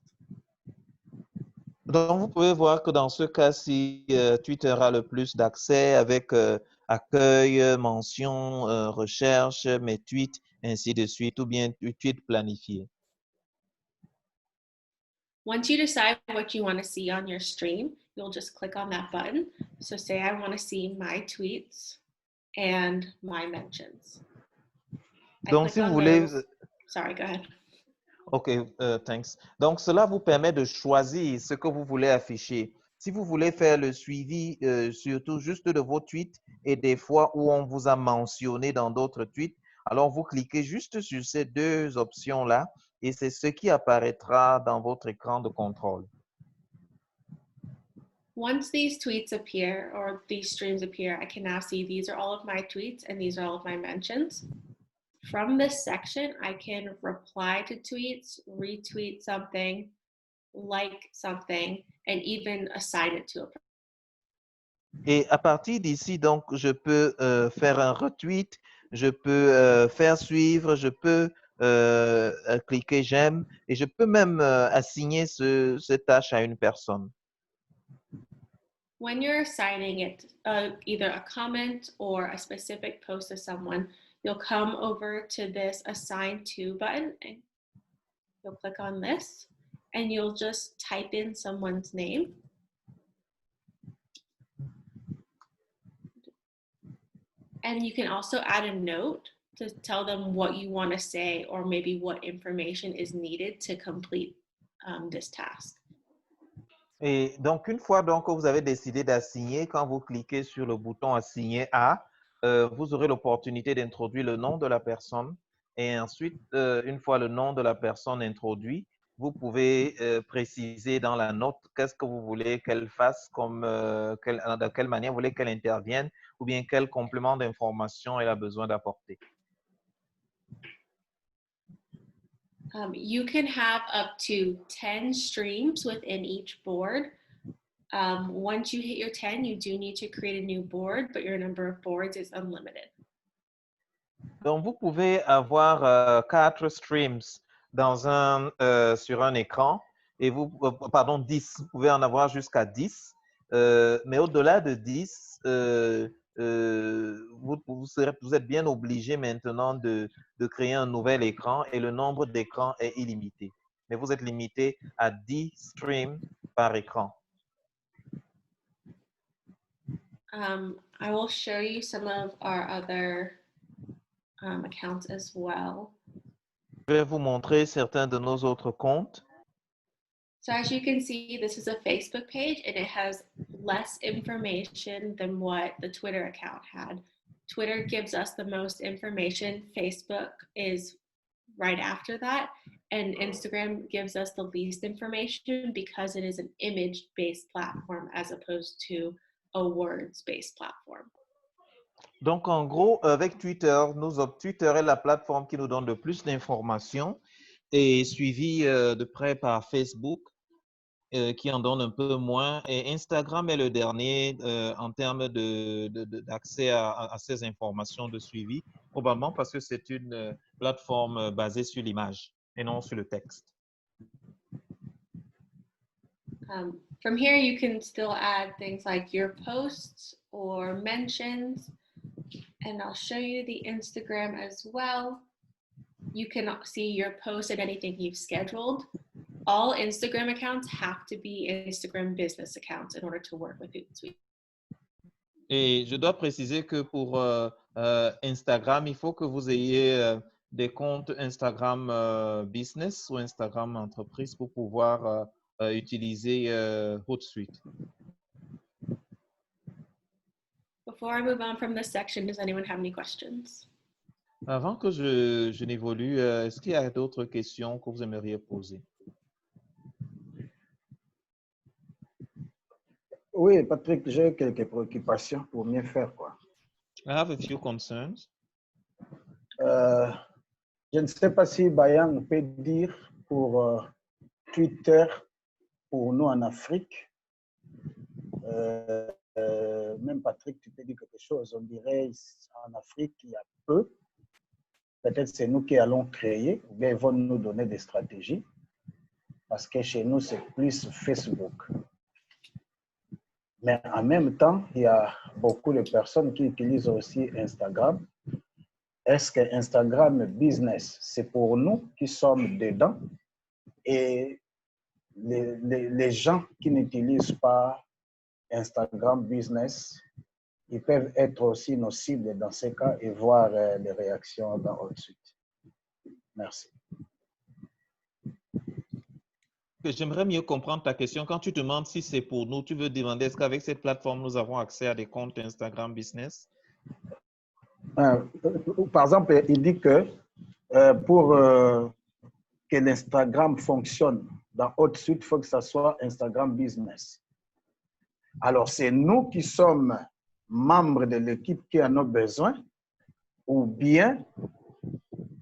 Donc, vous pouvez voir que dans ce cas-ci, Twitter a le plus d'accès avec accueil, mention, recherche, mes tweets, ainsi de suite, ou bien tweets planifiés. Once you decide what you want to see on your stream, you'll just click on that button. So say I want to see my tweets and my mentions. Donc, si vous voulez... Sorry, go ahead. OK, thanks. Donc, cela vous permet de choisir ce que vous voulez afficher. Si vous voulez faire le suivi, surtout juste de vos tweets et des fois où on vous a mentionné dans d'autres tweets, alors vous cliquez juste sur ces deux options-là et c'est ce qui apparaîtra dans votre écran de contrôle. Once these tweets appear or these streams appear, I can now see these are all of my tweets and these are all of my mentions. From this section, I can reply to tweets, retweet something, like something, and even assign it to a person. Et à partir d'ici, donc, je peux faire un retweet, je peux faire suivre, je peux cliquer j'aime et je peux même assigner cette tâche à une personne. When you're assigning it either a comment or a specific post to someone, you'll come over to this Assign To button and you'll click on this and you'll just type in someone's name. And you can also add a note to tell them what you want to say or maybe what information is needed to complete this task. Et donc, une fois donc, que vous avez décidé d'assigner, quand vous cliquez sur le bouton Assigner à, vous aurez l'opportunité d'introduire le nom de la personne. Et ensuite, une fois le nom de la personne introduit, vous pouvez préciser dans la note qu'est-ce que vous voulez qu'elle fasse, de quelle manière vous voulez qu'elle intervienne, ou bien quel complément d'information elle a besoin d'apporter. You can have up to 10 streams within each board. Once you hit your 10, you do need to create a new board, but your number of boards is unlimited. Donc, vous pouvez avoir 4 streams sur un écran, et pardon, 10. Vous pouvez en avoir jusqu'à 10, mais au-delà de 10, vous êtes bien obligé maintenant de créer un nouvel écran, et le nombre d'écrans est illimité. Mais vous êtes limité à 10 streams par écran. I will show you some of our other accounts as well. Je vais vous montrer certains de nos autres comptes. So as you can see, this is a Facebook page and it has less information than what the Twitter account had. Twitter gives us the most information. Facebook is right after that. And Instagram gives us the least information because it is an image-based platform as opposed to a words-based platform. Donc, en gros, avec Twitter, Twitter est la plateforme qui nous donne le plus d'informations et suivi de près par Facebook qui en donne un peu moins. Et Instagram est le dernier en termes d'accès à ces informations de suivi, probablement parce que c'est une plateforme basée sur l'image et non sur le texte. From here, you can still add things like your posts or mentions. And I'll show you the Instagram as well. You can see your posts and anything you've scheduled. All Instagram accounts have to be Instagram business accounts in order to work with Hootsuite. Et je dois préciser que pour Instagram, il faut que vous ayez des comptes Instagram business ou Instagram entreprise pour pouvoir utiliser Hootsuite. Before I move on from this section, does anyone have any questions? Avant que je n'évolue, est-ce qu'il y a d'autres questions que vous aimeriez poser? Oui, Patrick, j'ai quelques préoccupations pour mieux faire, quoi. I have a few concerns. Je ne sais pas si Bayan peut dire pour Twitter, pour nous en Afrique. Même Patrick, tu peux dire quelque chose. On dirait en Afrique, il y a peu. Peut-être c'est nous qui allons créer, ou bien ils vont nous donner des stratégies. Parce que chez nous, c'est plus Facebook. Mais en même temps, il y a beaucoup de personnes qui utilisent aussi Instagram. Est-ce que Instagram Business, c'est pour nous qui sommes dedans? Et les gens qui n'utilisent pas Instagram Business, ils peuvent être aussi nos cibles dans ces cas et voir les réactions dans Hootsuite. Merci. J'aimerais mieux comprendre ta question. Quand tu demandes si c'est pour nous, tu veux demander est-ce qu'avec cette plateforme, nous avons accès à des comptes Instagram Business? Par exemple, il dit que pour que l'Instagram fonctionne dans Hootsuite, il faut que ça soit Instagram Business. Alors, c'est nous qui sommes membres de l'équipe qui en ont besoin, ou bien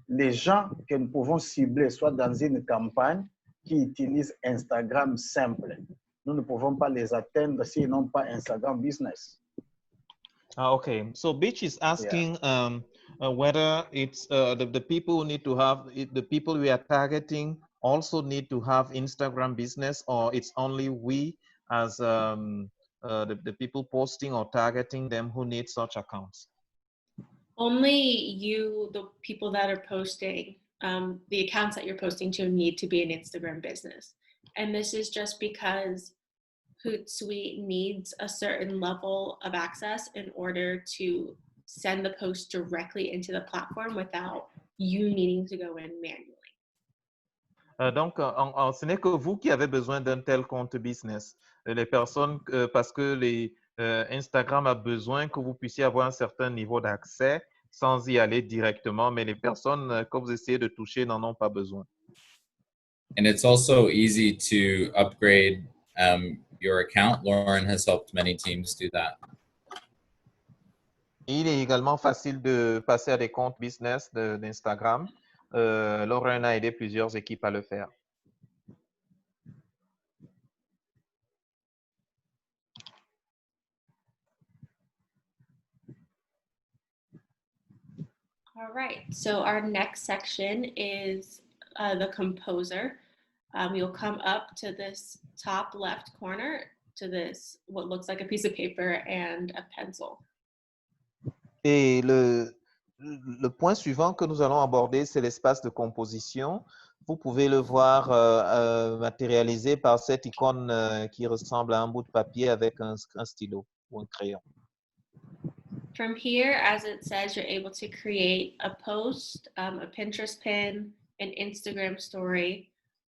les gens que nous pouvons cibler, soit dans une campagne qui utilisent Instagram simple. Nous ne pouvons pas les atteindre s'ils n'ont pas Instagram Business. Okay. So Beach is asking whether it's the people who need to have, the people we are targeting also need to have Instagram Business, or it's only we as the people posting or targeting them who need such accounts? Only you, the people that are posting, the accounts that you're posting to need to be an Instagram business. And this is just because Hootsuite needs a certain level of access in order to send the post directly into the platform without you needing to go in manually. Donc, ce n'est que vous qui avez besoin d'un tel compte business. Les personnes, parce que Instagram a besoin que vous puissiez avoir un certain niveau d'accès sans y aller directement, mais les personnes que vous essayez de toucher n'en ont pas besoin. And it's also easy to upgrade your account. Lauren has helped many teams do that. Il est également facile de passer à des comptes business d'Instagram. Lauren a aidé plusieurs équipes à le faire. All right, so our next section is the composer. You'll come up to this top left corner to this, what looks like a piece of paper and a pencil. Et le point suivant que nous allons aborder, c'est l'espace de composition. Vous pouvez le voir matérialisé par cette icône qui ressemble à un bout de papier avec un stylo ou un crayon. From here, as it says, you're able to create a post, a Pinterest pin, an Instagram story,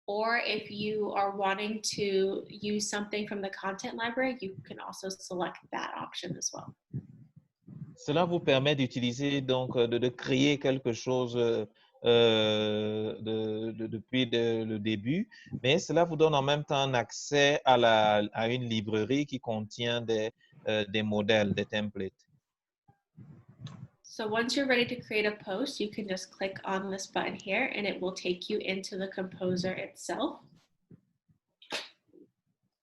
or if you are wanting to use something from the content library, you can also select that option as well. Cela vous permet d'utiliser, donc, de créer quelque chose depuis le début, mais cela vous donne en même temps un accès à une librairie qui contient des modèles, des templates. So once you're ready to create a post, you can just click on this button here and it will take you into the composer itself.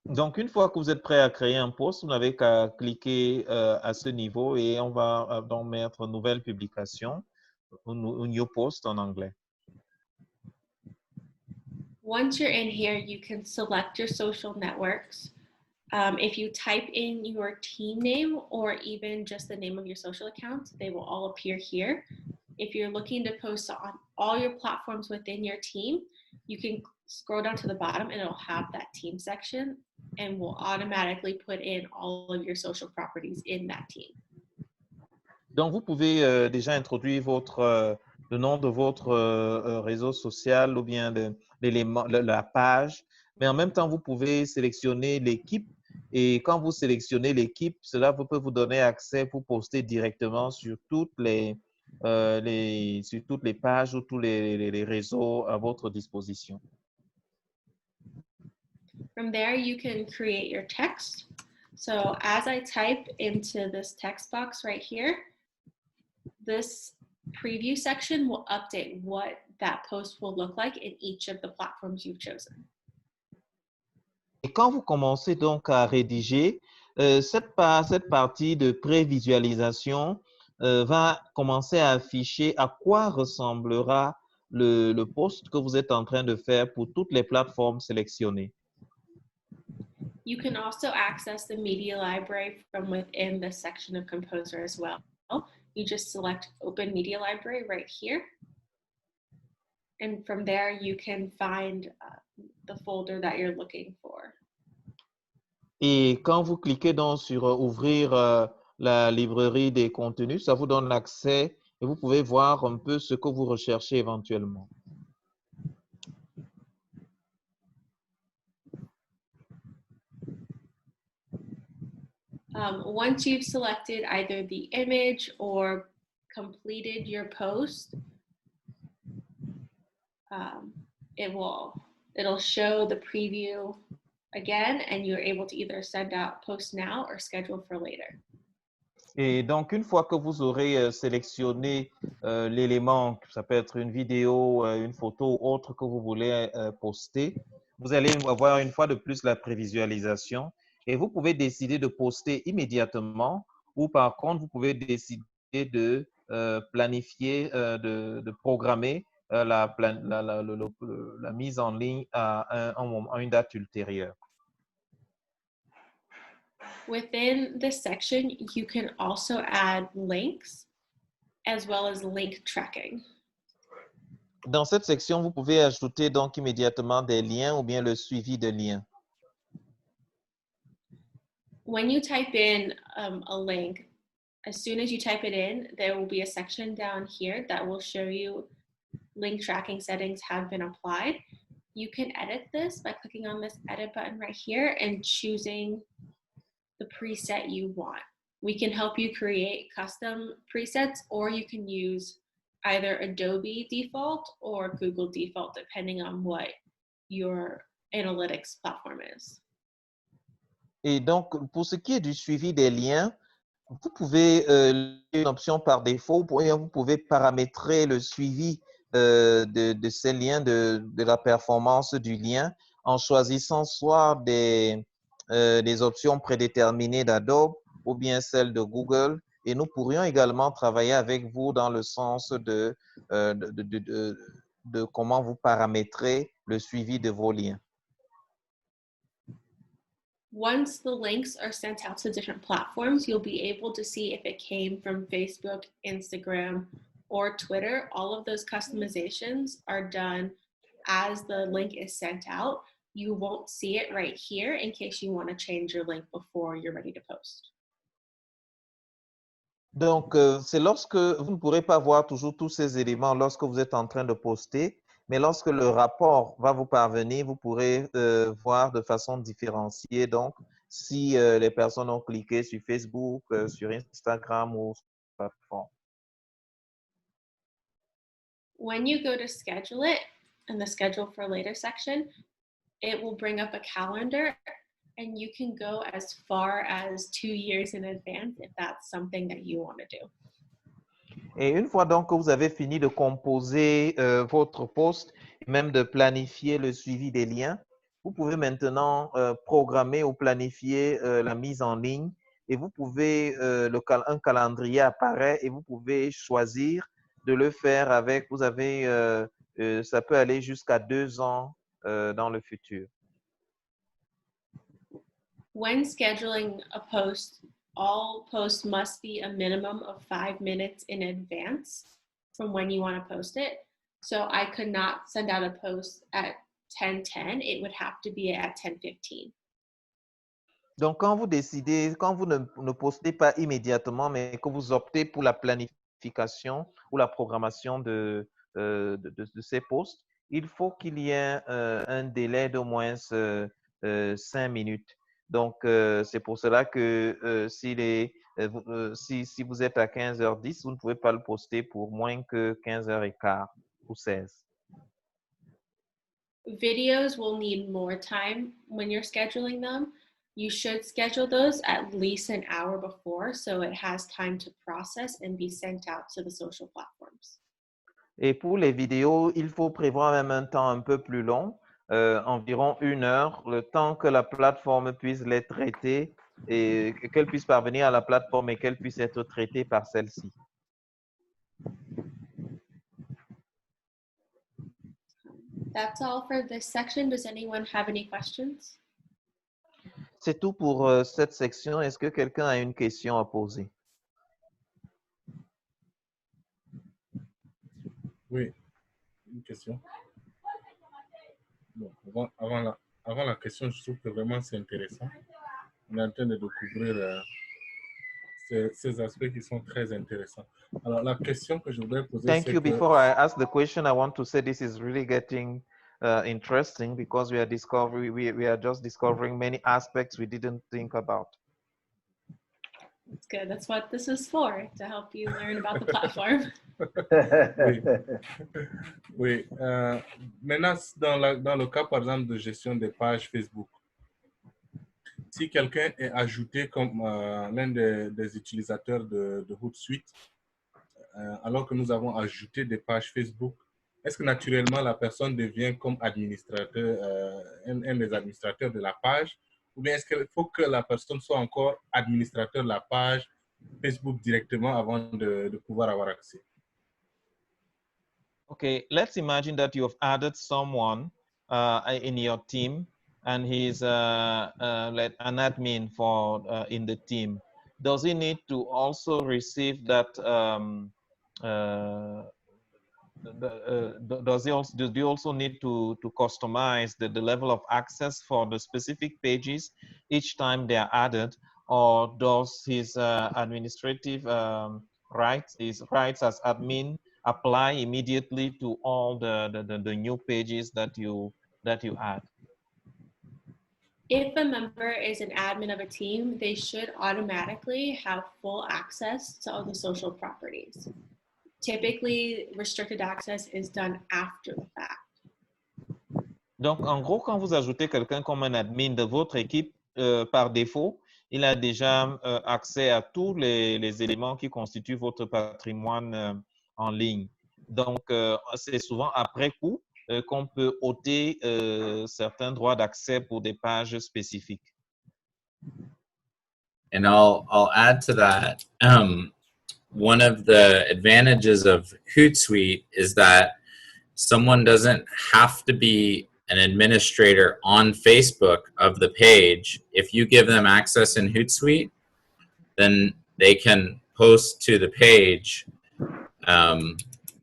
Donc, une fois que vous êtes prêt à créer un post, vous n'avez qu'à cliquer à ce niveau et on va donc mettre nouvelle publication, un new post en anglais. Once you're in here, you can select your social networks. If you type in your team name or even just the name of your social account, they will all appear here. If you're looking to post on all your platforms within your team, you can scroll down to the bottom and it'll have that team section and will automatically put in all of your social properties in that team. Donc, vous pouvez déjà introduire le nom de votre réseau social ou bien la page, mais en même temps, vous pouvez sélectionner l'équipe. Et quand vous sélectionnez l'équipe, cela peut vous donner accès pour poster directement sur toutes les pages ou tous les réseaux à votre disposition. From there, you can create your text. So as I type into this text box right here, this preview section will update what that post will look like in each of the platforms you've chosen. Et quand vous commencez donc à rédiger, cette partie de prévisualisation va commencer à afficher à quoi ressemblera le post que vous êtes en train de faire pour toutes les plateformes sélectionnées. You can also access the media library from within the section of Composer as well. You just select Open Media Library right here. And from there, you can find the folder that you're looking for. Et quand vous cliquez donc sur Ouvrir la librairie des contenus, ça vous donne l'accès et vous pouvez voir un peu ce que vous recherchez éventuellement. Once you've selected either the image or completed your post, it'll show the preview again, and you're able to either send out post now or schedule for later. Et donc, une fois que vous aurez sélectionné l'élément, ça peut être une vidéo, une photo ou autre que vous voulez poster, vous allez avoir une fois de plus la prévisualisation et vous pouvez décider de poster immédiatement ou par contre, vous pouvez décider de planifier, de programmer la mise en ligne à une date ultérieure. Within this section, you can also add links as well as link tracking. Dans cette section, vous pouvez ajouter donc immédiatement des liens ou bien le suivi de liens. When you type in a link, as soon as you type it in, there will be a section down here that will show you link tracking settings have been applied. You can edit this by clicking on this edit button right here and choosing the preset you want. We can help you create custom presets, or you can use either Adobe default or Google default, depending on what your analytics platform is. Et donc, pour ce qui est du suivi des liens, vous pouvez une option par défaut, vous pouvez paramétrer le suivi de ces liens, de la performance du lien, en choisissant soit des options prédéterminées d'Adobe ou bien celles de Google. Et nous pourrions également travailler avec vous dans le sens de comment vous paramétrer le suivi de vos liens. Once the links are sent out to different platforms, you'll be able to see if it came from Facebook, Instagram, or Twitter. All of those customizations are done as the link is sent out. You won't see it right here in case you want to change your link before you're ready to post. Donc, c'est lorsque vous ne pourrez pas voir toujours tous ces éléments lorsque vous êtes en train de poster, mais lorsque le rapport va vous parvenir, vous pourrez voir de façon différenciée. Donc, si les personnes ont cliqué sur Facebook, sur Instagram ou sur la plateforme. When you go to schedule it in the schedule for later section, it will bring up a calendar, and you can go as far as 2 years in advance if that's something that you want to do. Et une fois donc que vous avez fini de composer votre post et même de planifier le suivi des liens, vous pouvez maintenant programmer ou planifier la mise en ligne, et vous pouvez, un calendrier apparaît et vous pouvez choisir de le faire avec, vous avez, ça peut aller jusqu'à 2 ans dans le futur. When scheduling a post, all posts must be a minimum of 5 minutes in advance from when you want to post it. So I could not send out a post at 10:10. It would have to be at 10:15. Donc, quand vous décidez, quand vous ne postez pas immédiatement, mais que vous optez pour la planification ou la programmation de ces posts, il faut qu'il y ait un délai d'au moins 5 minutes. Donc, c'est pour cela que si vous êtes à 15h10, vous ne pouvez pas le poster pour moins que 15h15 ou 16. Videos will need more time when you're scheduling them. You should schedule those at least an hour before so it has time to process and be sent out to the social platforms. Et pour les vidéos, il faut prévoir même un temps un peu plus long, environ 1 heure, le temps que la plateforme puisse les traiter et qu'elle puisse parvenir à la plateforme et qu'elle puisse être traitée par celle-ci. That's all for this section. Does anyone have any questions? C'est tout pour cette section. Est-ce que quelqu'un a une question à poser? Oui, une question. Bon, avant la question, je trouve que vraiment c'est intéressant. On est en train de découvrir ces aspects qui sont très intéressants. Alors, la question que je voudrais poser, Thank c'est you. que... Before I ask the question, I want to say this is really getting interesting because we are just discovering many aspects we didn't think about. That's good. That's what this is for, to help you learn about the platform. Oui. Maintenant, dans le cas, par exemple, de gestion des pages Facebook, si quelqu'un est ajouté comme l'un des utilisateurs de Hootsuite, alors que nous avons ajouté des pages Facebook, est-ce que naturellement la personne devient comme administrateur, un des administrateurs de la page, ou bien est-ce qu'il faut que la personne soit encore administrateur de la page Facebook directement avant de pouvoir avoir accès? Okay, let's imagine that you have added someone in your team, and he's an admin in the team. Does he need to also receive that? Do you also need to customize the level of access for the specific pages each time they are added, or does his administrative rights, his rights as admin, apply immediately to all the new pages that you add? If a member is an admin of a team, they should automatically have full access to all the social properties. Typically, restricted access is done after the fact. Donc, en gros, quand vous ajoutez quelqu'un comme un admin de votre équipe, par défaut, il a déjà accès à tous les éléments qui constituent votre patrimoine en ligne. Donc, c'est souvent après coup qu'on peut ôter certains droits d'accès pour des pages spécifiques. And I'll add to that. One of the advantages of Hootsuite is that someone doesn't have to be an administrator on Facebook of the page. If you give them access in Hootsuite, then they can post to the page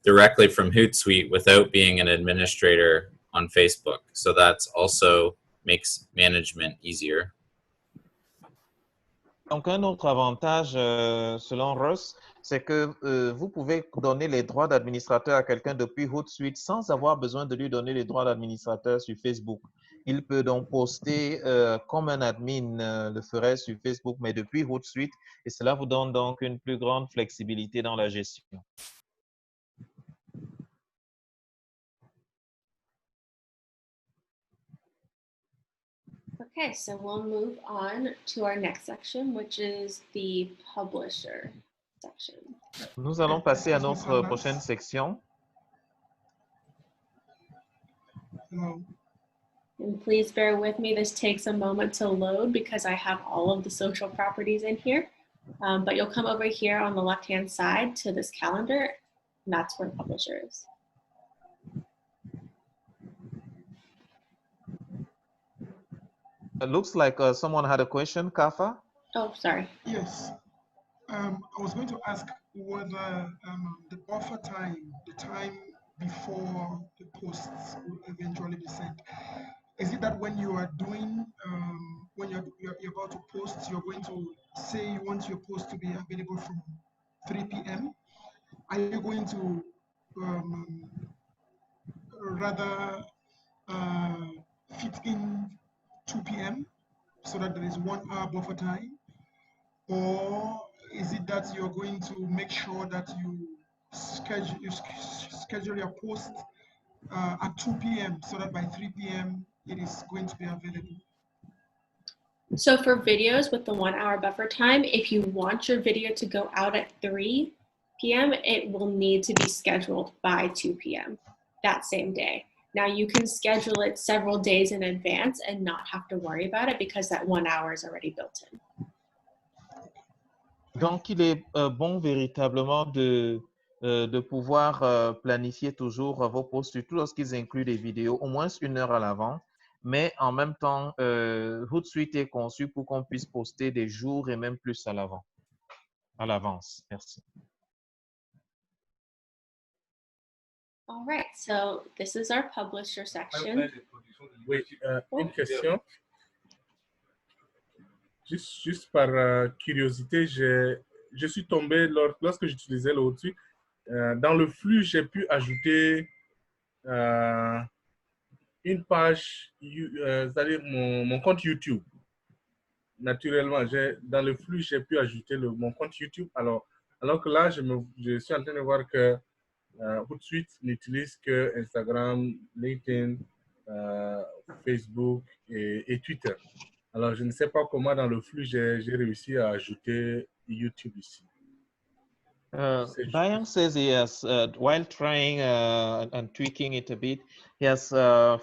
directly from Hootsuite without being an administrator on Facebook. So that's also makes management easier. Donc, un autre avantage, selon Russ, c'est que vous pouvez donner les droits d'administrateur à quelqu'un depuis Hootsuite sans avoir besoin de lui donner les droits d'administrateur sur Facebook. Il peut donc poster comme un admin le ferait sur Facebook, mais depuis Hootsuite, et cela vous donne donc une plus grande flexibilité dans la gestion. Okay, so we'll move on to our next section, which is the publisher section. Nous allons passer à notre prochaine section. And please bear with me, this takes a moment to load because I have all of the social properties in here. But you'll come over here on the left-hand side to this calendar, and that's where publisher is. It looks like someone had a question, Kafa. Oh, sorry. Yes. I was going to ask whether the buffer time, the time before the posts will eventually be sent, is it that when you are doing, when you're about to post, you're going to say you want your post to be available from 3 p.m.? Are you going to rather fit in 2 p.m. so that there is 1 hour buffer time? Or is it that you're going to make sure that you schedule your post at 2 p.m. so that by 3 p.m. it is going to be available? So for videos with the 1 hour buffer time, if you want your video to go out at 3 p.m., it will need to be scheduled by 2 p.m. that same day. Now you can schedule it several days in advance and not have to worry about it because that 1 hour is already built in. Donc, il est bon véritablement de pouvoir planifier toujours vos posts, surtout lorsqu'ils incluent des vidéos, au moins 1 heure à l'avant. Mais en même temps, Hootsuite est conçu pour qu'on puisse poster des jours et même plus à l'avance. Merci. All right, so this is our publisher section. Oui, une question. Juste par curiosité, je suis tombé lorsque j'utilisais le Hootsuite. Dans le flux, j'ai pu ajouter une page, c'est-à-dire mon compte YouTube. Naturellement, dans le flux, j'ai pu ajouter mon compte YouTube. Alors que là, je suis en train de voir que Hootsuite n'utilise que Instagram, LinkedIn, Facebook et Twitter. Alors, je ne sais pas comment dans le flux j'ai réussi à ajouter YouTube ici. Bayang says he has, while trying and tweaking it a bit, he has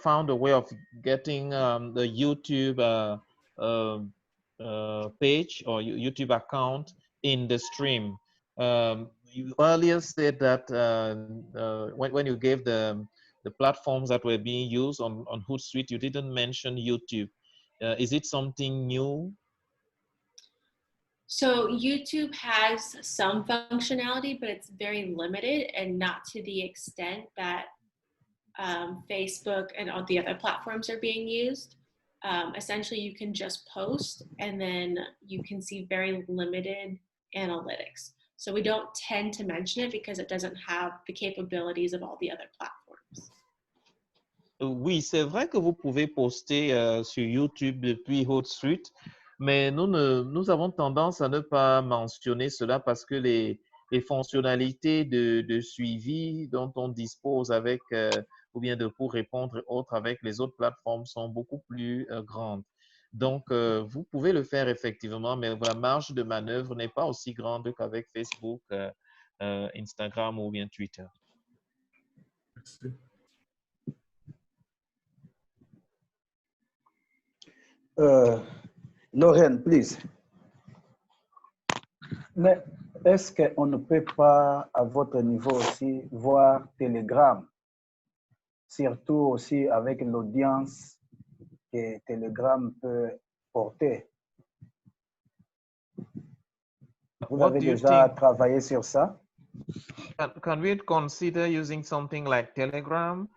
found a way of getting the YouTube page or YouTube account in the stream. You earlier said that when you gave the platforms that were being used on Hootsuite, you didn't mention YouTube. Is it something new? So YouTube has some functionality, but it's very limited and not to the extent that Facebook and all the other platforms are being used. essentially you can just post and then you can see very limited analytics. So we don't tend to mention it because it doesn't have the capabilities of all the other platforms. Oui, c'est vrai que vous pouvez poster sur YouTube depuis Hootsuite, mais nous avons tendance à ne pas mentionner cela parce que les fonctionnalités de suivi dont on dispose avec, ou bien pour répondre et autres avec les autres plateformes sont beaucoup plus grandes. Donc, vous pouvez le faire effectivement, mais la marge de manœuvre n'est pas aussi grande qu'avec Facebook, Instagram ou bien Twitter. Merci. Lorraine, please. Mais est-ce qu'on ne peut pas, à votre niveau aussi, voir Telegram, surtout aussi avec l'audience que Telegram peut porter? Vous What avez do you déjà think? travaillé sur ça? Can we consider using something like Telegram,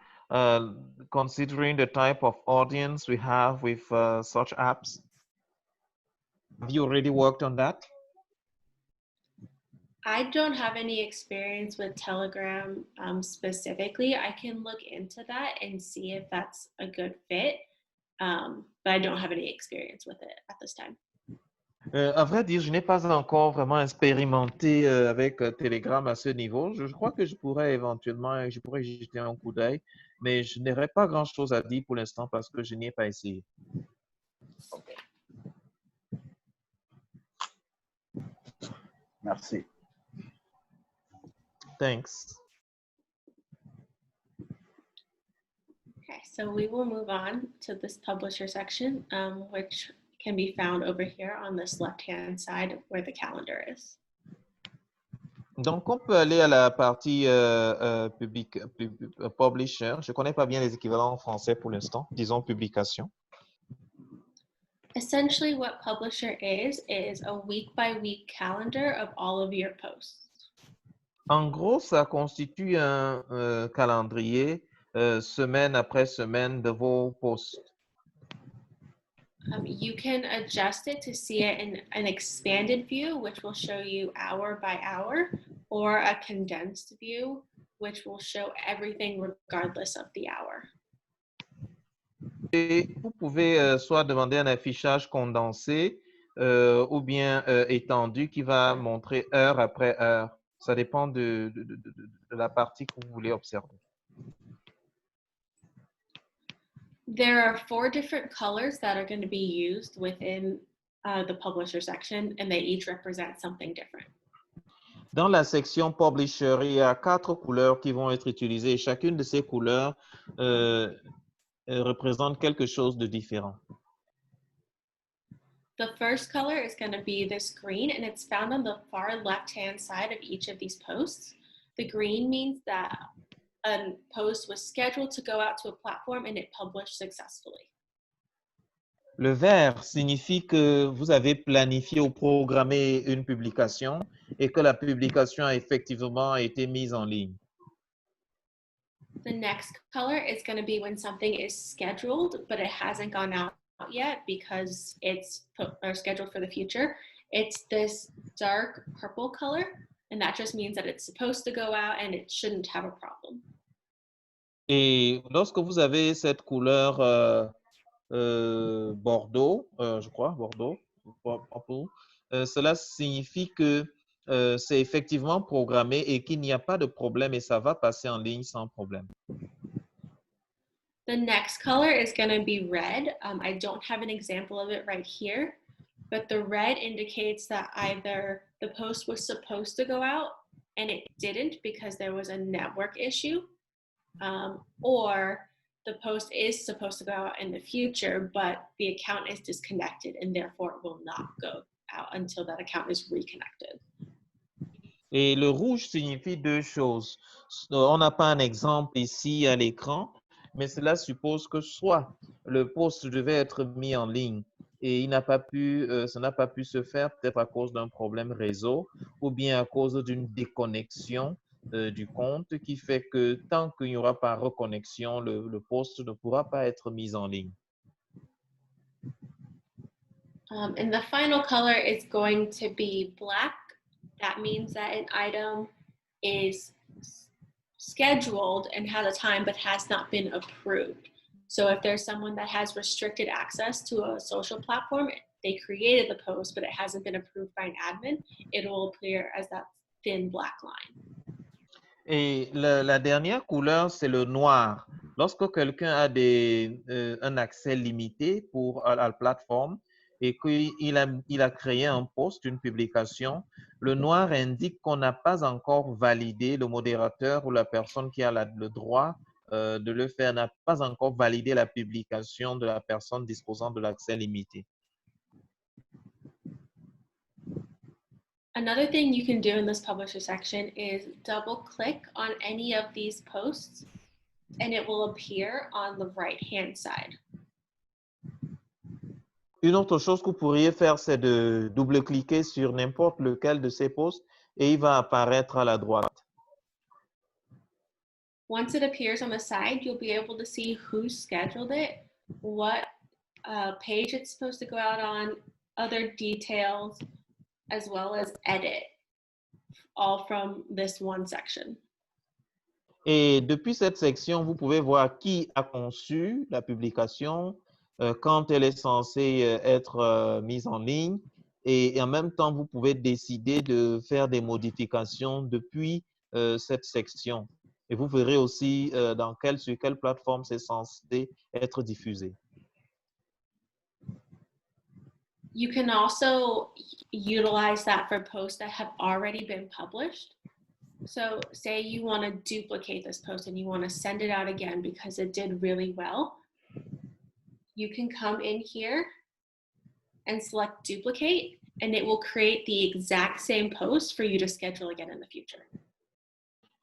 considering the type of audience we have with such apps? Have you already worked on that? I don't have any experience with Telegram specifically. I can look into that and see if that's a good fit, but I don't have any experience with it at this time. À vrai dire, je n'ai pas encore vraiment expérimenté avec Telegram à ce niveau. Je crois que je pourrais éventuellement, je pourrais y jeter un coup d'œil, mais je n'aurais pas grand-chose à dire pour l'instant parce que je n'y ai pas essayé. Merci. Thanks. Okay, so we will move on to this publisher section, which can be found over here on this left-hand side where the calendar is. Donc, on peut aller à la partie publisher. Je ne connais pas bien les équivalents en français pour l'instant. Disons publication. Essentially, what Publisher is a week-by-week calendar of all of your posts. En gros, ça constitue un calendrier semaine après semaine de vos posts. You can adjust it to see it in an expanded view, which will show you hour by hour, or a condensed view, which will show everything regardless of the hour. Et vous pouvez soit demander un affichage condensé ou bien étendu qui va montrer heure après heure. Ça dépend de la partie que vous voulez observer. There are 4 different colors that are going to be used within the publisher section, and they each represent something different. Dans la section Publisher, il y a 4 couleurs qui vont être utilisées et chacune de ces couleurs représente quelque chose de différent. The first color is going to be this green, and it's found on the far left-hand side of each of these posts. The green means that a post was scheduled to go out to a platform and it published successfully. Le vert signifie que vous avez planifié ou programmé une publication et que la publication a effectivement été mise en ligne. The next color is going to be when something is scheduled, but it hasn't gone out yet because it's scheduled for the future. It's this dark purple color, and that just means that it's supposed to go out and it shouldn't have a problem. Et lorsque vous avez cette couleur bordeaux, je crois, bordeaux, purple, cela signifie que c'est effectivement programmé et qu'il n'y a pas de problème et ça va passer en ligne sans problème. The next color is going to be red. I don't have an example of it right here, but the red indicates that either the post was supposed to go out and it didn't because there was a network issue, or the post is supposed to go out in the future, but the account is disconnected and therefore it will not go out until that account is reconnected. Et le rouge signifie 2 choses. On n'a pas un exemple ici à l'écran, mais cela suppose que soit le post devait être mis en ligne et il n'a pas pu, ça n'a pas pu se faire peut-être à cause d'un problème réseau ou bien à cause d'une déconnexion du compte qui fait que tant qu'il n'y aura pas reconnexion, le post ne pourra pas être mis en ligne. And the final color is going to be black. That means that an item is scheduled and has a time but has not been approved. So if there's someone that has restricted access to a social platform, they created the post but it hasn't been approved by an admin, it will appear as that thin black line. Et la dernière couleur, c'est le noir. Lorsque quelqu'un a un accès limité à la plateforme et qu'il a créé un post, une publication, le noir indique qu'on n'a pas encore validé, le modérateur ou la personne qui a le droit de le faire n'a pas encore validé la publication de la personne disposant de l'accès limité. Another thing you can do in this publisher section is double click on any of these posts and it will appear on the right hand side. Une autre chose que vous pourriez faire, c'est de double-cliquer sur n'importe lequel de ces posts et il va apparaître à la droite. Once it appears on the side, you'll be able to see who scheduled it, what page it's supposed to go out on, other details, as well as edit, all from this one section. Et depuis cette section, vous pouvez voir qui a conçu la publication, quand elle est censée être mise en ligne. Et en même temps, vous pouvez décider de faire des modifications depuis cette section. Et vous verrez aussi sur quelle plateforme c'est censé être diffusé. You can also utilize that for posts that have already been published. So say you want to duplicate this post and you want to send it out again because it did really well. You can come in here and select duplicate and it will create the exact same post for you to schedule again in the future.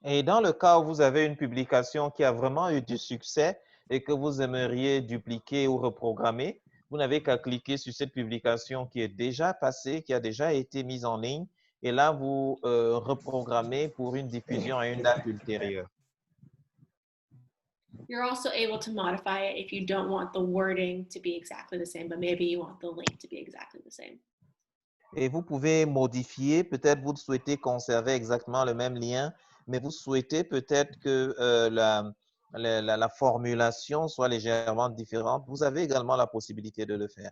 Et dans le cas où vous avez une publication qui a vraiment eu du succès et que vous aimeriez dupliquer ou reprogrammer, vous n'avez qu'à cliquer sur cette publication qui est déjà passée, qui a déjà été mise en ligne, et là, vous reprogrammez pour une diffusion à une date ultérieure. You're also able to modify it if you don't want the wording to be exactly the same, but maybe you want the link to be exactly the same. Et vous pouvez modifier, peut-être vous souhaitez conserver exactement le même lien, mais vous souhaitez peut-être que la formulation soit légèrement différente. Vous avez également la possibilité de le faire.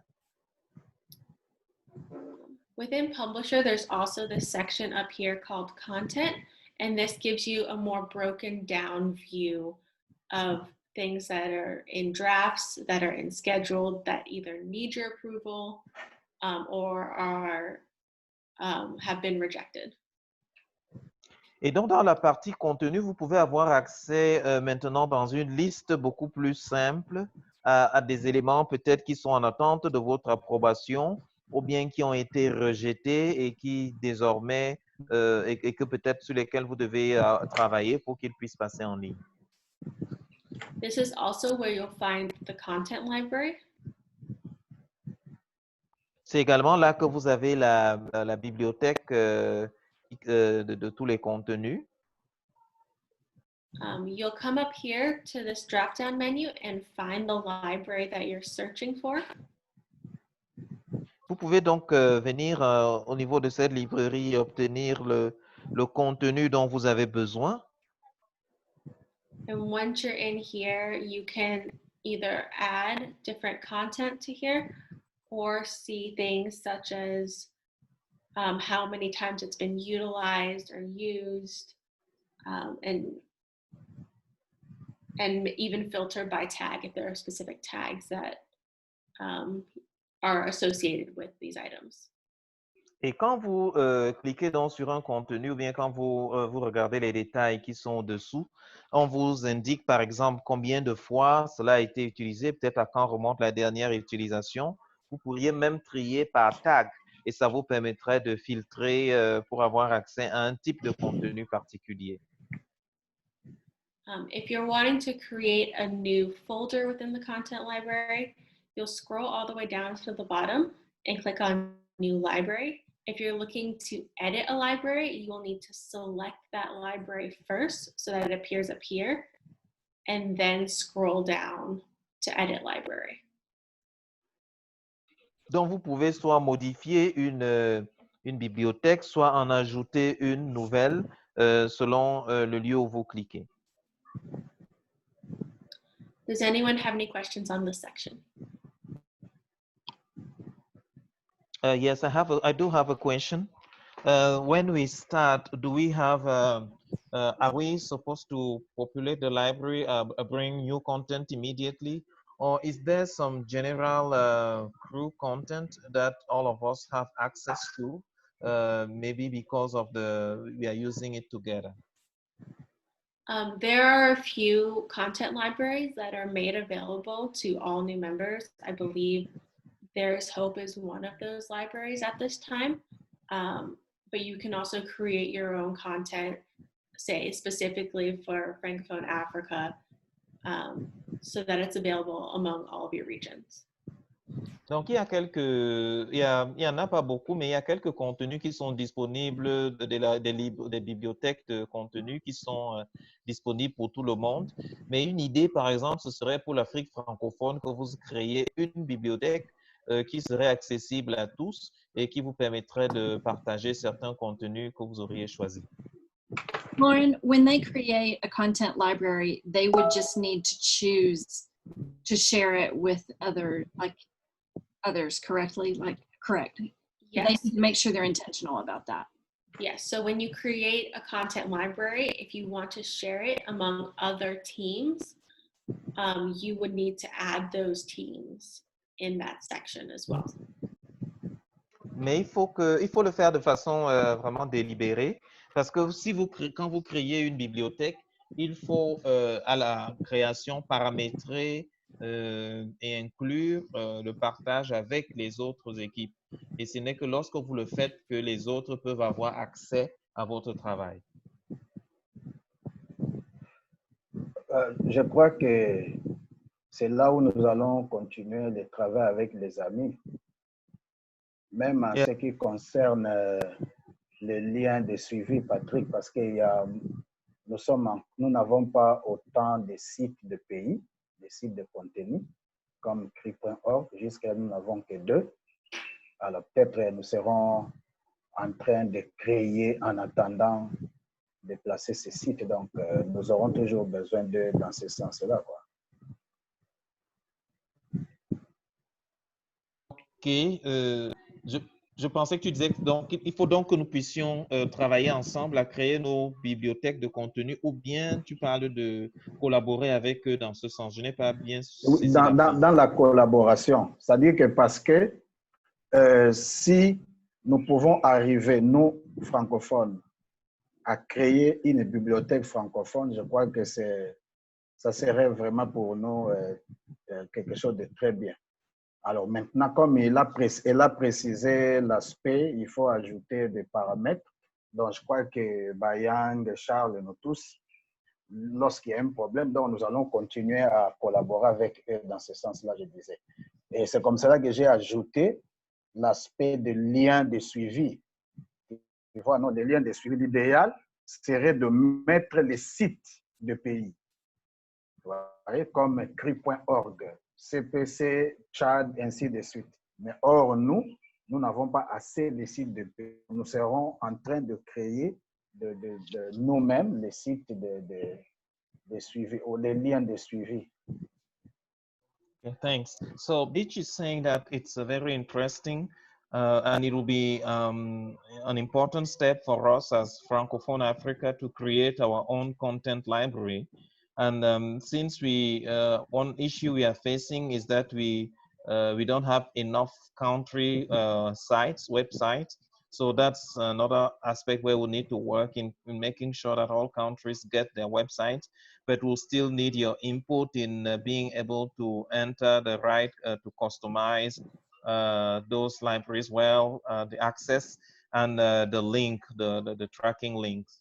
Within Publisher, there's also this section up here called Content, and this gives you a more broken down view of things that are in drafts, that are in scheduled, that either need your approval or have been rejected. Et donc, dans la partie contenu, vous pouvez avoir accès maintenant dans une liste beaucoup plus simple à des éléments peut-être qui sont en attente de votre approbation ou bien qui ont été rejetés et qui désormais, et que peut-être sur lesquels vous devez travailler pour qu'ils puissent passer en ligne. This is also where you'll find the content library. C'est également là que vous avez la bibliothèque de tous les contenus. You'll come up here to this drop-down menu and find the library that you're searching for. Vous pouvez donc venir au niveau de cette librairie et obtenir le contenu dont vous avez besoin. And once you're in here, you can either add different content to here or see things such as how many times it's been utilized or used, and even filter by tag if there are specific tags that are associated with these items. Et quand vous cliquez donc sur un contenu ou bien quand vous regardez les détails qui sont dessous, on vous indique par exemple combien de fois cela a été utilisé, peut-être à quand remonte la dernière utilisation. Vous pourriez même trier par tag et ça vous permettrait de filtrer pour avoir accès à un type de contenu particulier. If you're wanting to create a new folder within the content library, you'll scroll all the way down to the bottom and click on New Library. If you're looking to edit a library, you will need to select that library first so that it appears up here, and then scroll down to Edit Library. dont vous pouvez soit modifier une bibliothèque, soit en ajouter une nouvelle selon le lieu où vous cliquez. Does anyone have any questions on this section? Yes, I do have a question. When we start, do we have, are we supposed to populate the library, bring new content immediately? Or is there some general crew content that all of us have access to, maybe because of we are using it together? There are a few content libraries that are made available to all new members. I believe There's Hope is one of those libraries at this time. But you can also create your own content, say specifically for Francophone Africa, so that it's available among all of your regions. Donc, il y en a pas beaucoup, mais il y a quelques contenus qui sont disponibles, des bibliothèques de contenus qui sont disponibles pour tout le monde. Mais une idée, par exemple, ce serait pour l'Afrique francophone que vous créez une bibliothèque qui serait accessible à tous et qui vous permettrait de partager certains contenus que vous auriez choisis. Lauren, when they create a content library, they would just need to choose to share it with others correctly, correct? Yes. They need to make sure they're intentional about that. Yes. So when you create a content library, if you want to share it among other teams, you would need to add those teams in that section as well. Mais il faut le faire de façon vraiment délibérée, parce que quand vous créez une bibliothèque, il faut à la création paramétrer et inclure le partage avec les autres équipes. Et ce n'est que lorsque vous le faites que les autres peuvent avoir accès à votre travail. Je crois que c'est là où nous allons continuer le travail avec les amis, même en ce qui concerne les liens de suivi, Patrick, parce que nous n'avons pas autant de sites de pays, des sites de contenu, comme CRI.org. Jusqu'à nous n'avons que 2. Alors peut-être nous serons en train de créer en attendant de placer ces sites. Donc, nous aurons toujours besoin d'eux dans ce sens-là, quoi. Ok, je pensais que tu disais il faut donc que nous puissions travailler ensemble à créer nos bibliothèques de contenu, ou bien tu parles de collaborer avec eux dans ce sens. Je n'ai pas bien saisi. Dans la collaboration, c'est-à-dire que parce que si nous pouvons arriver, nous, francophones, à créer une bibliothèque francophone, je crois que ça serait vraiment pour nous quelque chose de très bien. Alors maintenant, comme elle a précisé l'aspect, il faut ajouter des paramètres. Donc je crois que Bayang, Charles et nous tous, lorsqu'il y a un problème, donc nous allons continuer à collaborer avec eux dans ce sens-là, je disais. Et c'est comme cela que j'ai ajouté l'aspect de lien de suivi. Tu vois, non, les liens de suivi, l'idéal serait de mettre les sites de pays, comme CRI.org, CPC, Tchad, ainsi de suite. Mais or, nous n'avons pas assez de sites de pays. Nous serons en train de créer de nous-mêmes les sites de suivi, ou les liens de suivi. Okay, thanks. So Beach is saying that it's very interesting and it will be an important step for us as Francophone Africa to create our own content library. And since one issue we are facing is that we don't have enough country websites. So that's another aspect where we need to work in making sure that all countries get their websites, but we'll still need your input in being able to enter the right to customize those libraries well, the access and the link, the tracking links.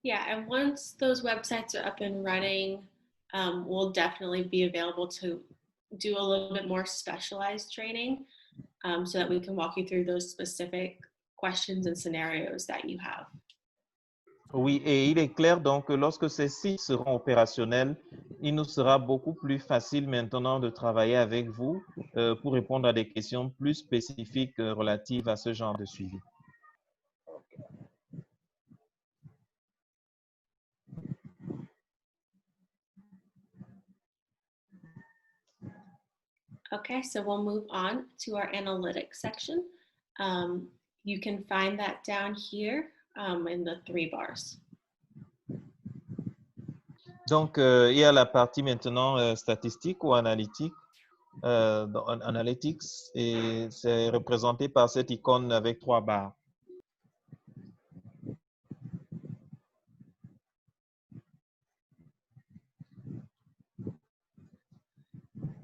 Yeah, and once those websites are up and running, we'll definitely be available to do a little bit more specialized training so that we can walk you through those specific questions and scenarios that you have. Oui, et il est clair donc que lorsque ces sites seront opérationnels, il nous sera beaucoup plus facile maintenant de travailler avec vous pour répondre à des questions plus spécifiques relatives à ce genre de suivi. Okay, so we'll move on to our analytics section. You can find that down here in the 3 bars. Donc, il y a la partie maintenant statistique ou analytique, dans Analytics, et c'est représenté par cette icône avec 3 barres.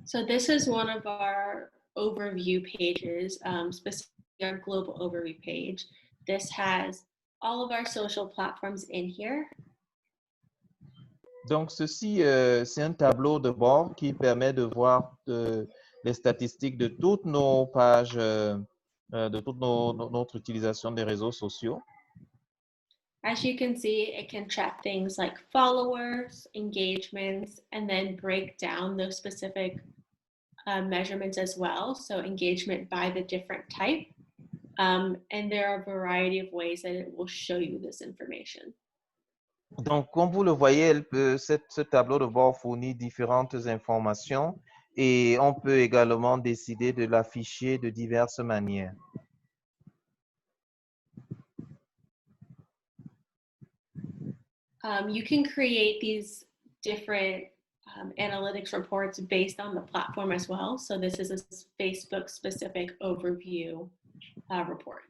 So this is one of our overview pages, specifically our global overview page. This has all of our social platforms in here. Donc, ceci, c'est un tableau de bord qui permet de voir les statistiques de toutes nos pages, de toute notre utilisation des réseaux sociaux. As you can see, it can track things like followers, engagements, and then break down those specific measurements as well. So engagement by the different type. And there are a variety of ways that it will show you this information. Donc, comme vous le voyez, ce tableau de bord fournit différentes informations et on peut également décider de l'afficher de diverses manières. You can create these different analytics reports based on the platform as well. So this is a Facebook specific overview report.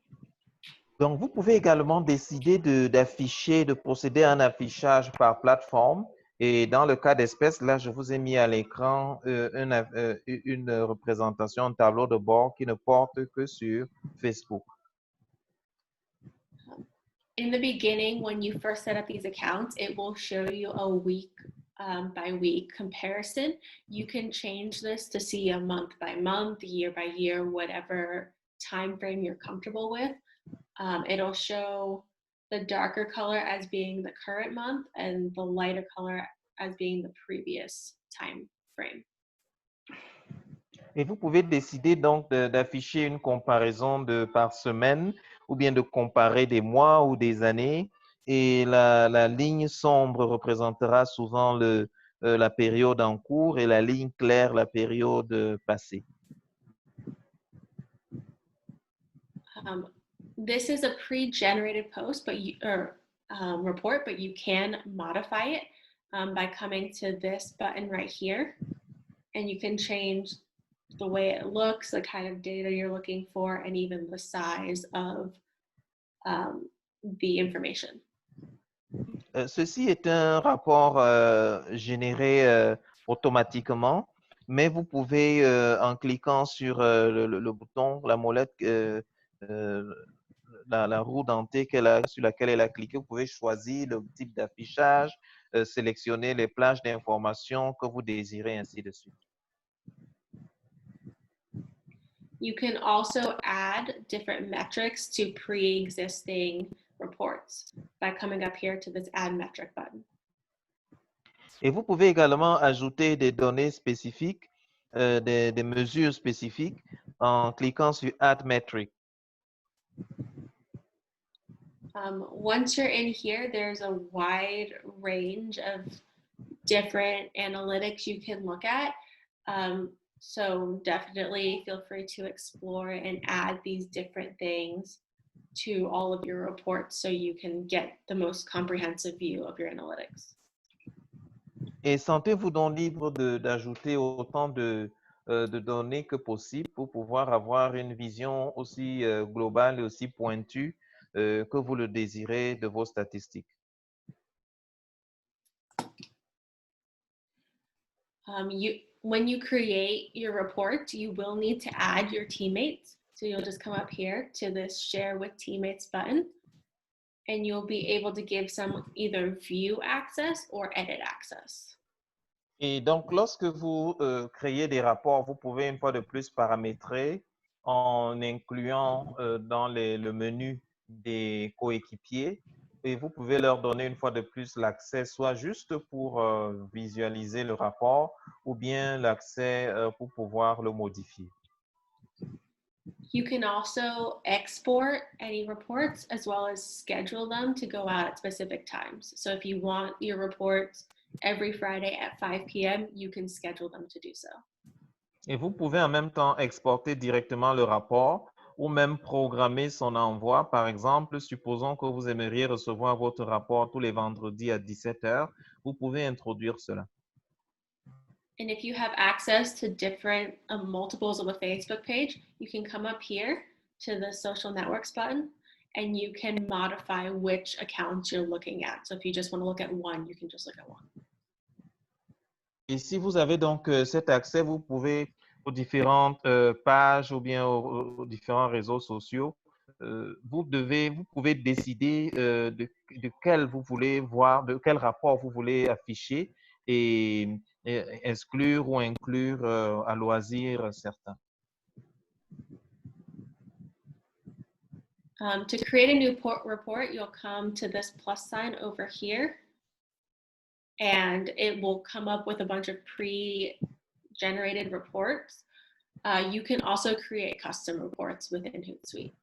Donc, vous pouvez également décider d'afficher, de procéder à un affichage par plateforme. Et dans le cas d'espèce, là, je vous ai mis à l'écran une représentation, un tableau de bord qui ne porte que sur Facebook. In the beginning, when you first set up these accounts, it will show you a week by week comparison. You can change this to see a month by month, year by year, whatever time frame you're comfortable with. It'll show the darker color as being the current month and the lighter color as being the previous time frame. Et vous pouvez décider donc d'afficher une comparaison par semaine ou bien de comparer des mois ou des années. Et la ligne sombre représentera souvent la période en cours et la ligne claire la période passée. This is a pre-generated post, report, but you can modify it by coming to this button right here, and you can change the way it looks, the kind of data you're looking for, and even the size of the information. Ceci est un rapport généré automatiquement, mais vous pouvez, en cliquant sur le bouton, la molette, la roue dentée sur laquelle elle a cliqué, vous pouvez choisir le type d'affichage, sélectionner les plages d'informations que vous désirez, ainsi de suite. You can also add different metrics to pre-existing reports by coming up here to this Add Metric button. Et vous pouvez également ajouter des données spécifiques, des mesures spécifiques en cliquant sur Add Metric. Once you're in here, there's a wide range of different analytics you can look at. So definitely feel free to explore and add these different things to all of your reports so you can get the most comprehensive view of your analytics. Et sentez-vous donc libre d'ajouter autant de données que possible pour pouvoir avoir une vision aussi globale et aussi pointue que vous le désirez de vos statistiques. When you create your report, you will need to add your teammates. So you'll just come up here to this Share with Teammates button, and you'll be able to give some either view access or edit access. Et donc, lorsque vous créez des rapports, vous pouvez une fois de plus paramétrer en incluant dans le menu des coéquipiers et vous pouvez leur donner une fois de plus l'accès, soit juste pour visualiser le rapport ou bien l'accès pour pouvoir le modifier. You can also export any reports as well as schedule them to go out at specific times. So if you want your reports every Friday at 5 p.m., you can schedule them to do so. Et vous pouvez en même temps exporter directement le rapport ou même programmer son envoi. Par exemple, supposons que vous aimeriez recevoir votre rapport tous les vendredis à 17 heures. Vous pouvez introduire cela. And if you have access to different multiples of a Facebook page, you can come up here to the social networks button and you can modify which accounts you're looking at. So if you just want to look at one, you can just look at one. Et si vous avez donc cet accès, vous pouvez aux différentes pages ou bien aux différents réseaux sociaux, vous pouvez décider de quel vous voulez voir, de quel rapport vous voulez afficher et exclure ou inclure à loisir certains. To create a new report, you'll come to this plus sign over here, and it will come up with a bunch of pre-generated reports. You can also create custom reports within Hootsuite.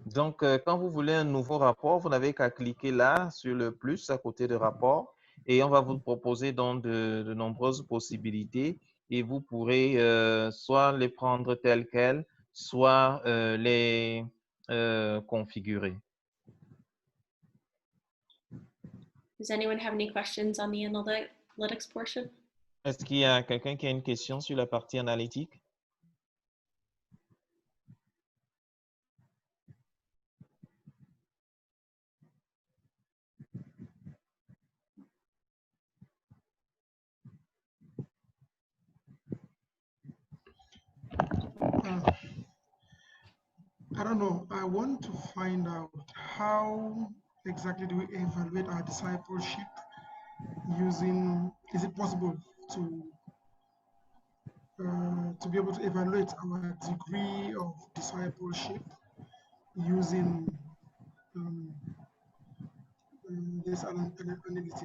Donc, quand vous voulez un nouveau rapport, vous n'avez qu'à cliquer là sur le plus à côté de rapport et on va vous proposer donc de nombreuses possibilités et vous pourrez soit les prendre telles quelles, soit les configurer. Does anyone have any questions on the analytics portion? Est-ce qu'il y a quelqu'un qui a une question sur la partie analytique? I don't know. I want to find out how exactly do we evaluate our discipleship using, is it possible to be able to evaluate our degree of discipleship using this analytics?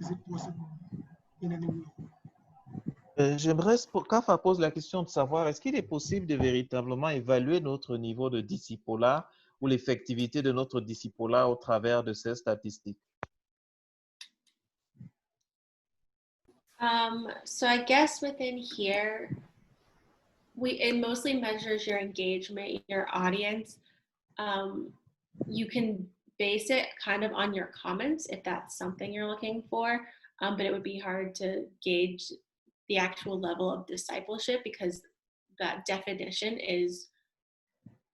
Is it possible in any way? J'aimerais, Kafa pose la question de savoir, est-ce qu'il est possible de véritablement évaluer notre niveau de discipolat ou l'effectivité de notre discipolat au travers de ces statistiques? So I guess within here, it mostly measures your engagement, your audience. You can base it kind of on your comments if that's something you're looking for, but it would be hard to gauge the actual level of discipleship because that definition is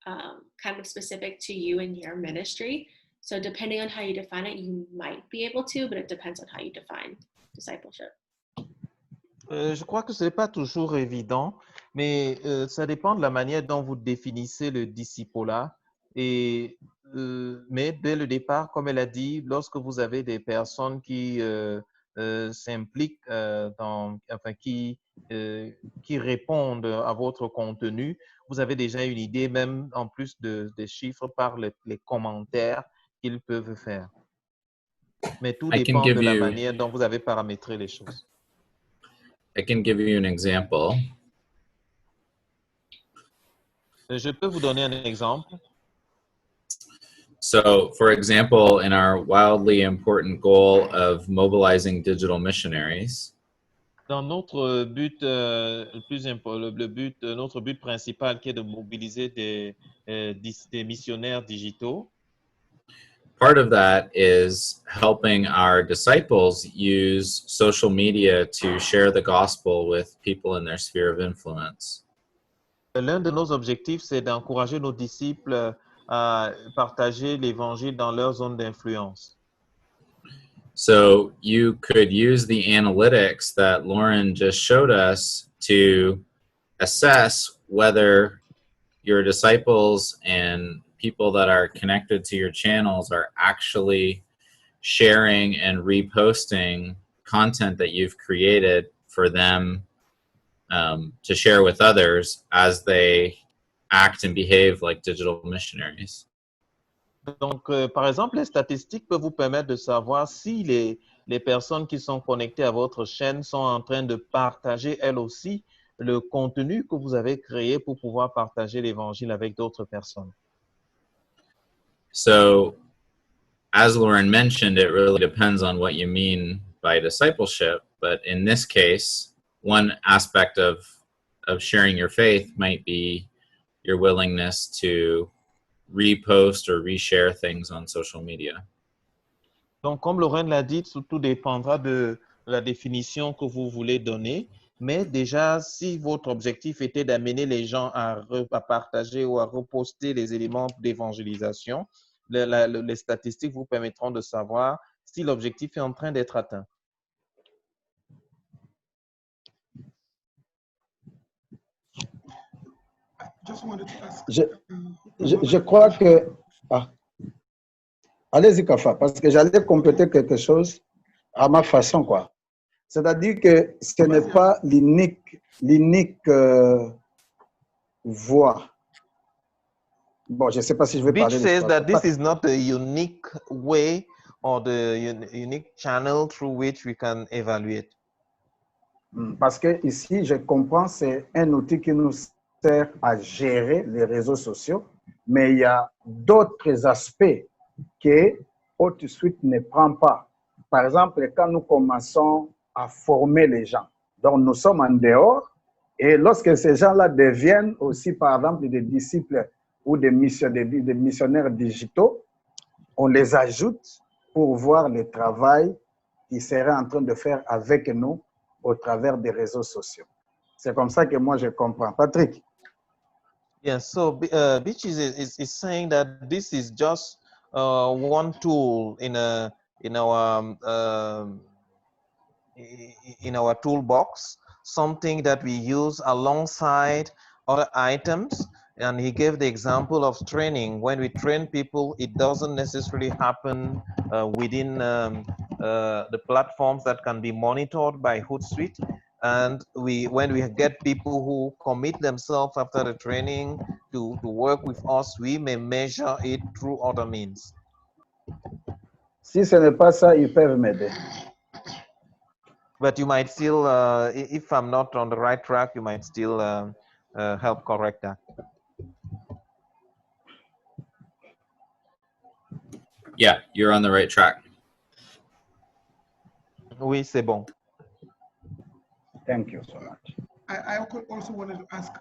kind of specific to you and your ministry. So depending on how you define it, you might be able to, but it depends on how you define discipleship. Je crois que ce n'est pas toujours évident, mais ça dépend de la manière dont vous définissez le discipolat. Mais dès le départ, comme elle a dit, lorsque vous avez des personnes qui s'impliquent qui répondent à votre contenu, vous avez déjà une idée, même en plus des chiffres, par les commentaires qu'ils peuvent faire. Mais tout dépend de la manière dont vous avez paramétré les choses. I can give you an example. Je peux vous donner un exemple. So, for example, in our wildly important goal of mobilizing digital missionaries, dans notre but, notre but principal qui est de mobiliser des missionnaires digitaux, part of that is helping our disciples use social media to share the gospel with people in their sphere of influence. L'un de nos objectifs, c'est d'encourager nos disciples à partager l'évangile dans leur zone d'influence. So you could use the analytics that Lauren just showed us to assess whether your disciples and people that are connected to your channels are actually sharing and reposting content that you've created for them to share with others as they act and behave like digital missionaries. Donc, par exemple, les statistiques peuvent vous permettre de savoir si les personnes qui sont connectées à votre chaîne sont en train de partager, elles aussi, le contenu que vous avez créé pour pouvoir partager l'évangile avec d'autres personnes. So, as Lauren mentioned, it really depends on what you mean by discipleship. But in this case, one aspect of sharing your faith might be your willingness to repost or reshare things on social media. Donc, comme Lorraine l'a dit, tout dépendra de la définition que vous voulez donner. Mais déjà, si votre objectif était d'amener les gens à partager ou à reposter les éléments d'évangélisation, les statistiques vous permettront de savoir si l'objectif est en train d'être atteint. Just wanted to ask. Je crois que... Ah. Allez-y, Kafa, parce que j'allais compléter quelque chose à ma façon, quoi. C'est-à-dire que ce n'est pas l'unique voie. Bon, je ne sais pas si je vais Which parler de says ça. that this is not a unique way or the unique channel through which we can evaluate. Parce que ici, je comprends, c'est un outil qui nous sert à gérer les réseaux sociaux, mais il y a d'autres aspects que HotSuite ne prend pas. Par exemple, quand nous commençons à former les gens, donc nous sommes en dehors, et lorsque ces gens-là deviennent aussi, par exemple, des disciples ou des missionnaires digitaux, on les ajoute pour voir le travail qu'ils seraient en train de faire avec nous au travers des réseaux sociaux. C'est comme ça que moi je comprends. Patrick. Yes, so Beach is saying that this is just one tool in our toolbox, something that we use alongside other items. And he gave the example of training. When we train people, it doesn't necessarily happen within the platforms that can be monitored by Hootsuite. And when we get people who commit themselves after the training to work with us, we may measure it through other means. Si ce n'est pas ça, ils peuvent m'aider. But you might still, if I'm not on the right track, you might still help correct that. Yeah, you're on the right track. Oui, c'est bon. Thank you so much. I also wanted to ask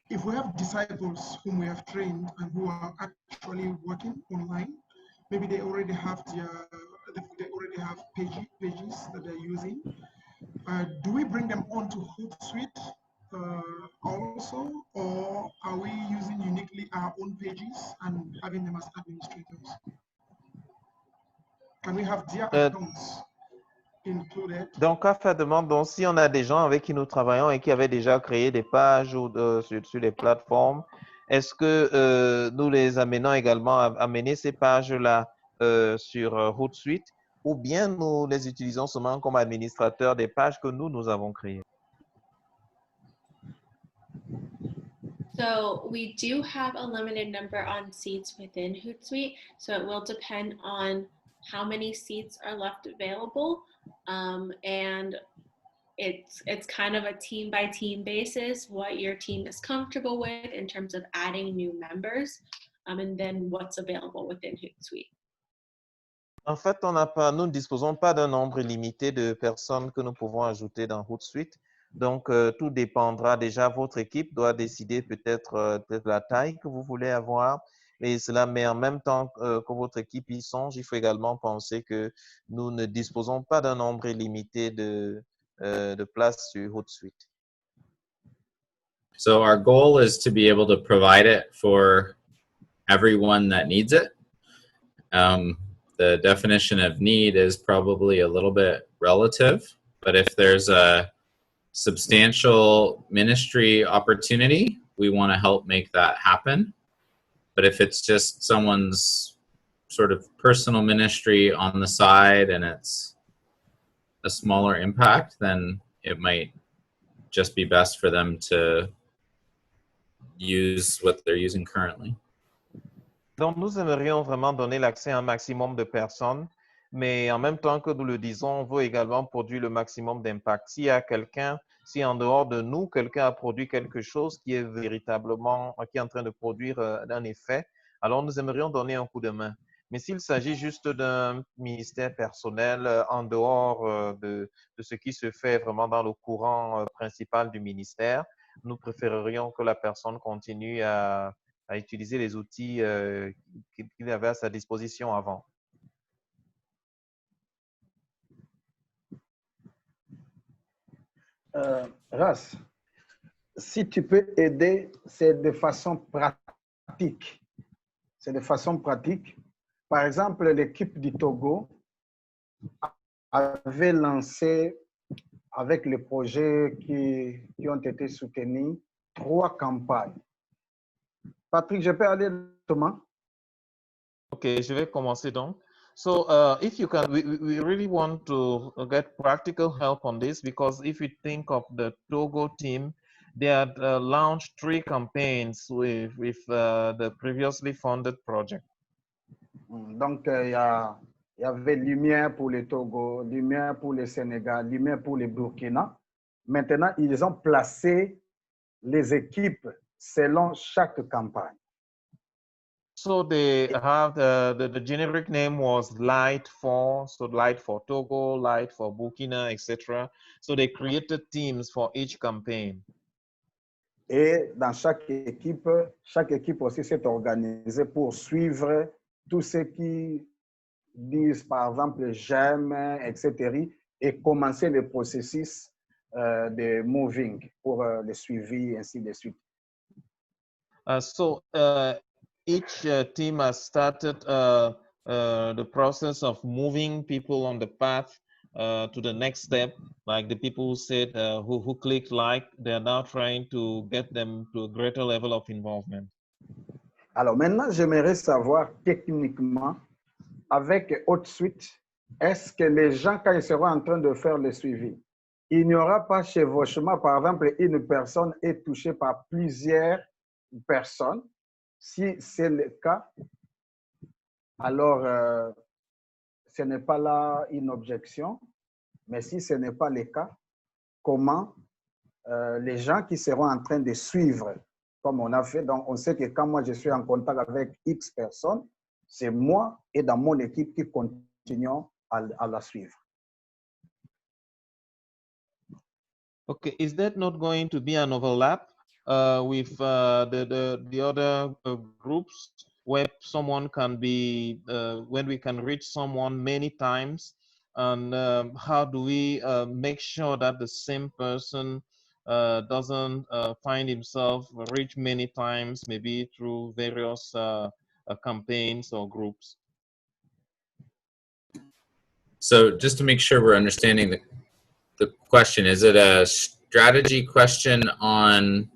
if we have disciples whom we have trained and who are actually working online, maybe they already have pages that they're using. Do we bring them onto Hootsuite also, or are we using uniquely our own pages and having them as administrators? Can we have their accounts included? Donc, Kafa demande donc si on a des gens avec qui nous travaillons et qui avaient déjà créé des pages ou sur les plateformes, est-ce que nous les amenons également à amener ces pages-là sur Hootsuite, ou bien nous les utilisons seulement comme administrateurs des pages que nous avons créées? So we do have a limited number on seats within Hootsuite, so it will depend on how many seats are left available, and it's kind of a team by team basis, what your team is comfortable with in terms of adding new members, and then what's available within Hootsuite. En fait, nous ne disposons pas d'un nombre limité de personnes que nous pouvons ajouter dans Hootsuite. Donc, tout dépendra déjà. Votre équipe doit décider peut-être la taille que vous voulez avoir. Mais en même temps que votre équipe y songe, il faut également penser que nous ne disposons pas d'un nombre limité de places sur Hootsuite. So our goal is to be able to provide it for everyone that needs it. The definition of need is probably a little bit relative, but if there's a substantial ministry opportunity, we want to help make that happen. But if it's just someone's sort of personal ministry on the side and it's a smaller impact, then it might just be best for them to use what they're using currently. Donc, nous aimerions vraiment donner l'accès à un maximum de personnes, mais en même temps que nous le disons, on veut également produire le maximum d'impact. S'il y a quelqu'un, si en dehors de nous, quelqu'un a produit quelque chose qui est véritablement, qui est en train de produire un effet, alors nous aimerions donner un coup de main. Mais s'il s'agit juste d'un ministère personnel en dehors de ce qui se fait vraiment dans le courant principal du ministère, nous préférerions que la personne continue à utiliser les outils qu'il avait à sa disposition avant. Ras, si tu peux aider, c'est de façon pratique. C'est de façon pratique. Par exemple, l'équipe du Togo avait lancé, avec les projets qui ont été soutenus, 3 campagnes. Patrick, je peux aller directement? Ok, je vais commencer donc. So if you can, we really want to get practical help on this, because if you think of the Togo team, they had launched 3 campaigns with the previously funded project. Donc, il y avait Lumière pour le Togo, Lumière pour le Sénégal, Lumière pour le Burkina. Maintenant, ils ont placé les équipes selon chaque campagne. So they have the generic name was Light for, so Light for Togo, Light for Burkina, etc. So they created teams for each campaign. Et dans chaque équipe aussi s'est organisée pour suivre tous ceux qui disent, par exemple, j'aime, etc. et commencer le processus de moving pour le suivi, ainsi de suite. So each team has started the process of moving people on the path to the next step. Like the people who said, who clicked like, they're now trying to get them to a greater level of involvement. Alors maintenant, j'aimerais savoir techniquement, avec HotSuite, est-ce que les gens, quand ils seront en train de faire le suivi, il n'y aura pas chevauchement, par exemple, une personne est touchée par plusieurs personnes. Si c'est le cas, alors ce n'est pas là une objection. Mais si ce n'est pas le cas, comment les gens qui seront en train de suivre, comme on a fait, donc on sait que quand moi je suis en contact avec X personnes, c'est moi et dans mon équipe qui continuons à la suivre. Okay, is that not going to be an overlap with the other groups where someone can be, when we can reach someone many times? And how do we make sure that the same person doesn't find himself reached many times, maybe through various campaigns or groups? So just to make sure we're understanding the question, is it a strategy question on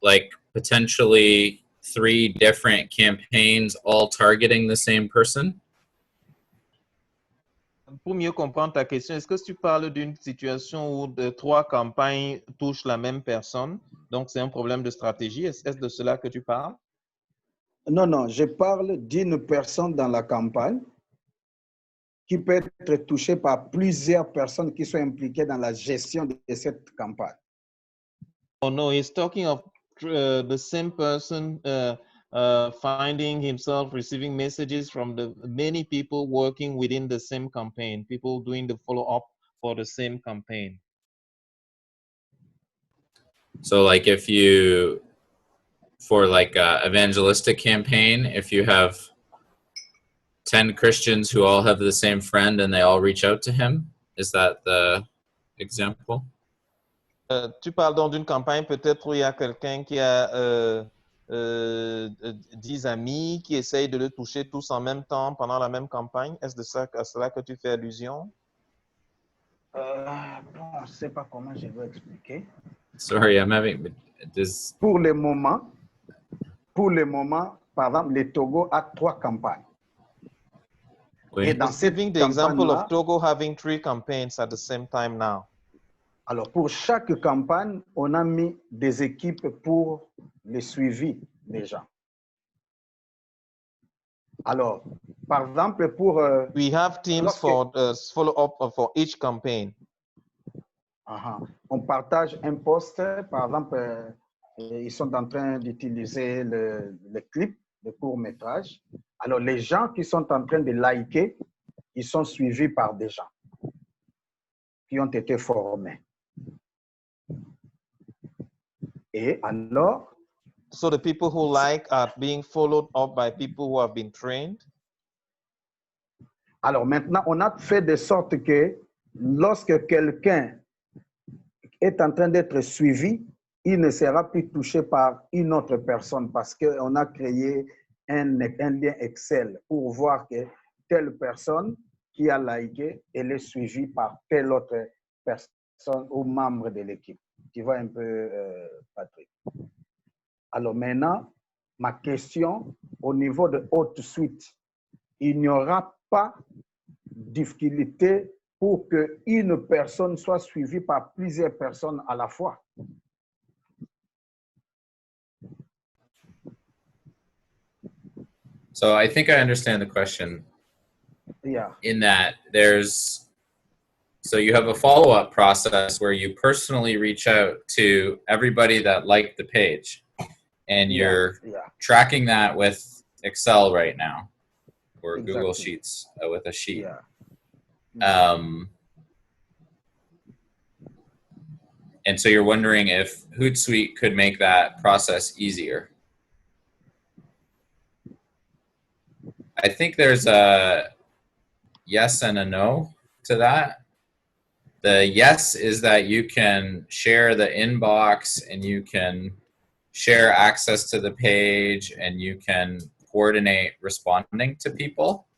like potentially 3 different campaigns all targeting the same person? Pour mieux comprendre ta question, est-ce que tu parles d'une situation où 3 campagnes touchent la même personne? Donc, c'est un problème de stratégie. Est-ce de cela que tu parles? Non, non, je parle d'une personne dans la campagne qui peut être touchée par plusieurs personnes qui sont impliquées dans la gestion de cette campagne. Oh no, he's talking of the same person finding himself receiving messages from the many people working within the same campaign, people doing the follow-up for the same campaign. So like if you, for like a evangelistic campaign, if you have 10 Christians who all have the same friend and they all reach out to him, is that the example? Tu parles donc d'une campagne peut-être où il y a quelqu'un qui a 10 amis qui essayent de le toucher tous en même temps pendant la même campagne. Est-ce de ça, à cela que tu fais allusion? Bon, je ne sais pas comment je vais expliquer. Sorry, I'm having this. Pour le moment, par exemple, le Togo a 3 campagnes. Oui. Et dans cette Giving the example campagne-là, of Togo having 3 campaigns at the same time now. Alors, pour chaque campagne, on a mis des équipes pour le suivi des gens. Alors, par exemple, pour... We have teams lorsque- for follow-up for each campaign. on partage un post, par exemple, ils sont en train d'utiliser le clip, le court-métrage. Alors, les gens qui sont en train de liker, ils sont suivis par des gens qui ont été formés. Et alors, So the people who like are being followed up by people who have been trained. alors maintenant, on a fait de sorte que lorsque quelqu'un est en train d'être suivi, il ne sera plus touché par une autre personne parce qu'on a créé un lien Excel pour voir que telle personne qui a liké, elle est suivie par telle autre personne ou membre de l'équipe. Tu vois un peu, Patrick. Alors maintenant, ma question au niveau de Hootsuite, il n'y aura pas de difficulté pour qu'une personne soit suivie par plusieurs personnes à la fois. So I think I understand the question Yeah. in that so you have a follow-up process where you personally reach out to everybody that liked the page, and you're tracking that with Excel right now, or Google Exactly. Sheets with a sheet. Yeah. And so you're wondering if Hootsuite could make that process easier. I think there's a yes and a no to that. The yes is that you can share the inbox and you can share access to the page and you can coordinate responding to people.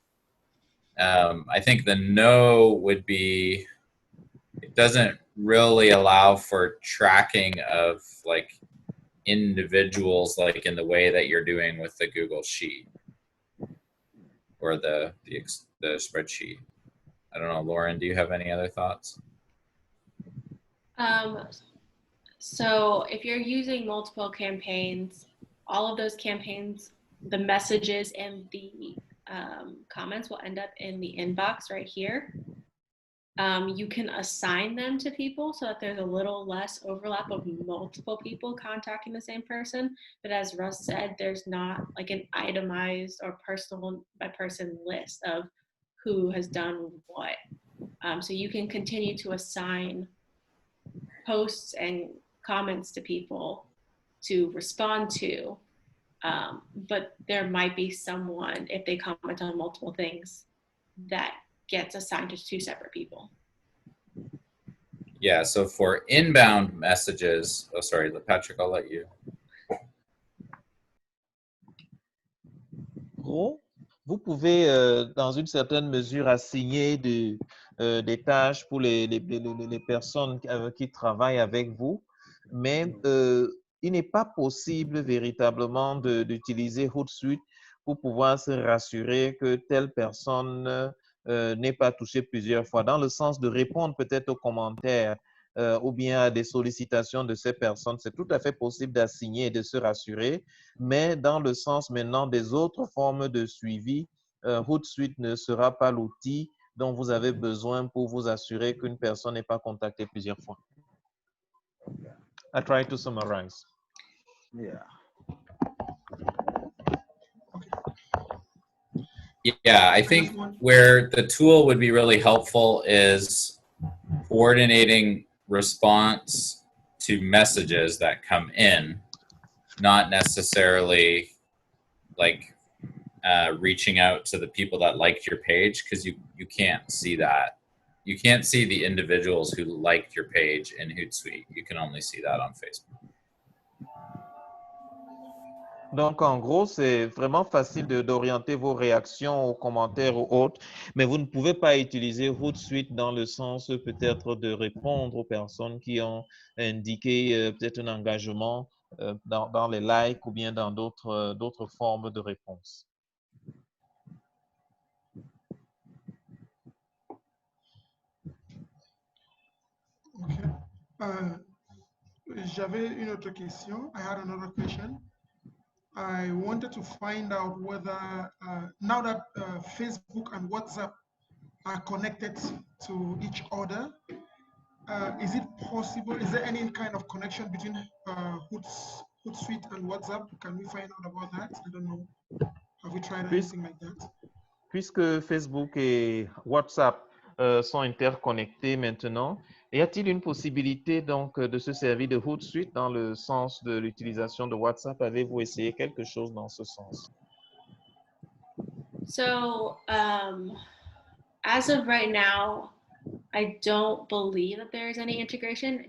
I think the no would be, it doesn't really allow for tracking of like individuals like in the way that you're doing with the Google Sheet or the spreadsheet. I don't know, Lauren, do you have any other thoughts? So if you're using multiple campaigns, all of those campaigns, the messages and the comments will end up in the inbox right here. You can assign them to people so that there's a little less overlap of multiple people contacting the same person. But as Russ said, there's not like an itemized or personal by person list of who has done what. So you can continue to assign posts and comments to people to respond to. But there might be someone, if they comment on multiple things, that gets assigned to two separate people. Yeah, so for inbound messages, oh, sorry, Patrick, I'll let you. Vous pouvez, dans une certaine mesure, assigner des tâches pour les personnes qui travaillent avec vous, mais il n'est pas possible véritablement d'utiliser Hootsuite pour pouvoir se rassurer que telle personne n'est pas touchée plusieurs fois, dans le sens de répondre peut-être aux commentaires ou bien à des sollicitations de ces personnes. C'est tout à fait possible d'assigner et de se rassurer, mais dans le sens maintenant des autres formes de suivi, Hootsuite ne sera pas l'outil dont vous avez besoin pour vous assurer qu'une personne n'est pas contactée plusieurs fois. I try to summarize. Yeah. Yeah, I think where the tool would be really helpful is coordinating response to messages that come in, not necessarily like reaching out to the people that liked your page, because you can't see that. You can't see the individuals who liked your page in Hootsuite. You can only see that on Facebook. Donc, en gros, c'est vraiment facile d'orienter vos réactions aux commentaires ou autres, mais vous ne pouvez pas utiliser Hootsuite dans le sens peut-être de répondre aux personnes qui ont indiqué peut-être un engagement dans les likes ou bien dans d'autres formes de réponse. Okay. J'avais une autre question. I had another question. I wanted to find out whether now that Facebook and WhatsApp are connected to each other, is it possible? Is there any kind of connection between Hootsuite and WhatsApp? Can we find out about that? I don't know. Have we tried anything like that? Puisque Facebook et WhatsApp sont interconnectés maintenant, y a-t-il une possibilité donc de se servir de Hootsuite dans le sens de l'utilisation de WhatsApp? Avez-vous essayé quelque chose dans ce sens? So as of right now, I don't believe that there is any integration.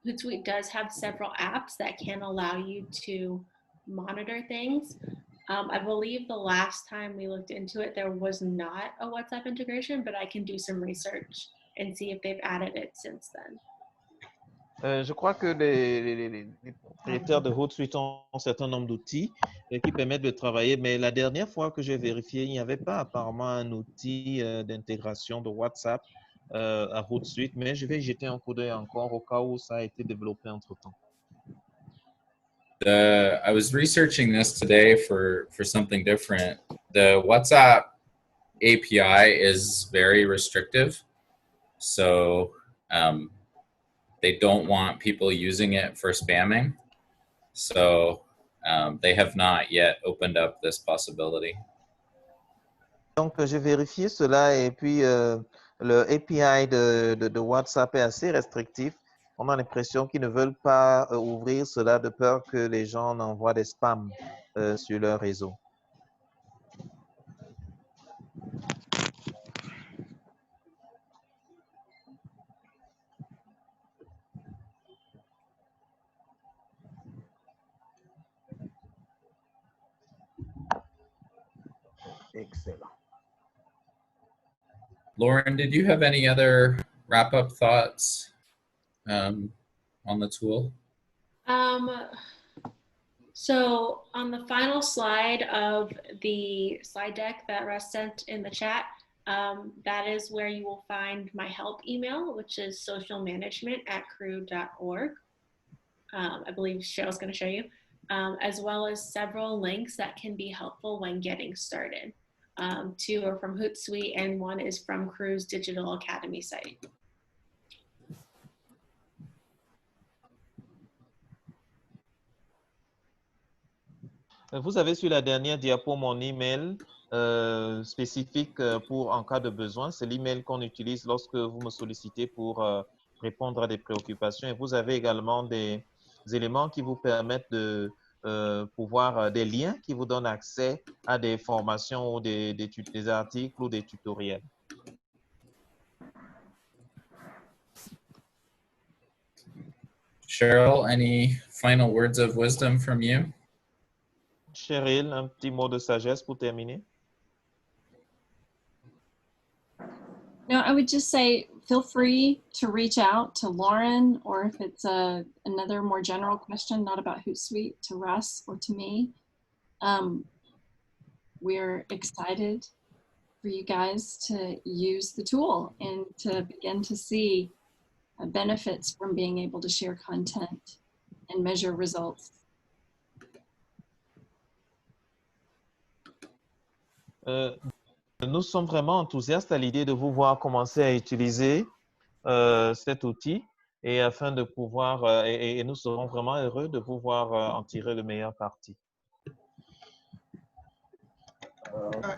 Hootsuite does have several apps that can allow you to monitor things. I believe the last time we looked into it, there was not a WhatsApp integration, but I can do some research and see if they've added it since then. Je crois que les propriétaires de Hootsuite ont un certain nombre d'outils qui permettent de travailler, mais la dernière fois que j'ai vérifié, il n'y avait pas apparemment un outil d'intégration de WhatsApp à Hootsuite, mais je vais y jeter un coup d'œil encore au cas où ça a été développé entre-temps. I was researching this today for something different. The WhatsApp API is very restrictive, so they don't want people using it for spamming. So they have not yet opened up this possibility. Donc, j'ai vérifié cela et puis le API de WhatsApp est assez restrictif. On a l'impression qu'ils ne veulent pas ouvrir cela de peur que les gens envoient des spams sur leur réseau. Excellent. Lauren, did you have any other wrap-up thoughts on the tool? So on the final slide of the slide deck that Russ sent in the chat, that is where you will find my help email, which is socialmanagement@cru.org. I believe Cheryl's going to show you, as well as several links that can be helpful when getting started. Two are from Hootsuite and one is from Cru's Digital Academy site. Vous avez sur la dernière diapo mon email spécifique pour en cas de besoin. C'est l'email qu'on utilise lorsque vous me sollicitez pour répondre à des préoccupations. Et vous avez également des éléments qui vous permettent de pouvoir, des liens qui vous donnent accès à des formations ou des articles ou des tutoriels. Cheryl, any final words of wisdom from you? Cheryl, un petit mot de sagesse pour terminer. No, I would just say feel free to reach out to Lauren, or if it's another more general question, not about Hootsuite, to Russ or to me. We're excited for you guys to use the tool and to begin to see benefits from being able to share content and measure results. Nous sommes vraiment enthousiastes à l'idée de vous voir commencer à utiliser cet outil et afin de pouvoir, et nous serons vraiment heureux de vous voir en tirer le meilleur parti.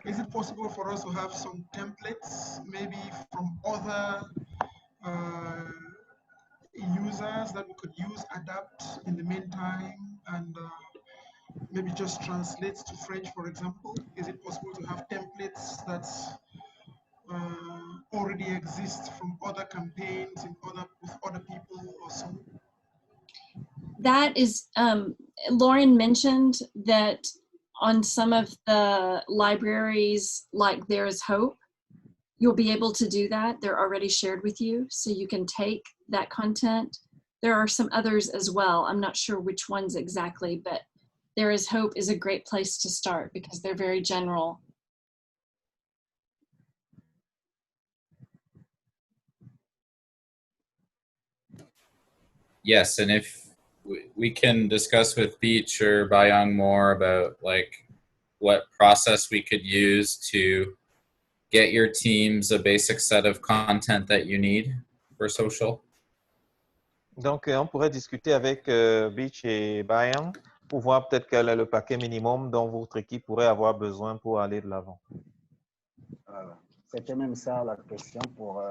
Is it possible for us to have some templates, maybe from other users that we could use, adapt in the meantime, and maybe just translate to French, for example? Is it possible to have templates that already exist from other campaigns with other people or so? That is, Lauren mentioned that on some of the libraries, like There Is Hope, you'll be able to do that. They're already shared with you, so you can take that content. There are some others as well. I'm not sure which ones exactly, but There Is Hope is a great place to start because they're very general. yes, and if we can discuss with Beach or Bayang more about like what process we could use to get your teams a basic set of content that you need for social. Donc, on pourrait discuter avec Beach et Bayern pour voir peut-être quel est le paquet minimum dont votre équipe pourrait avoir besoin pour aller de l'avant. Voilà. C'était même ça la question pour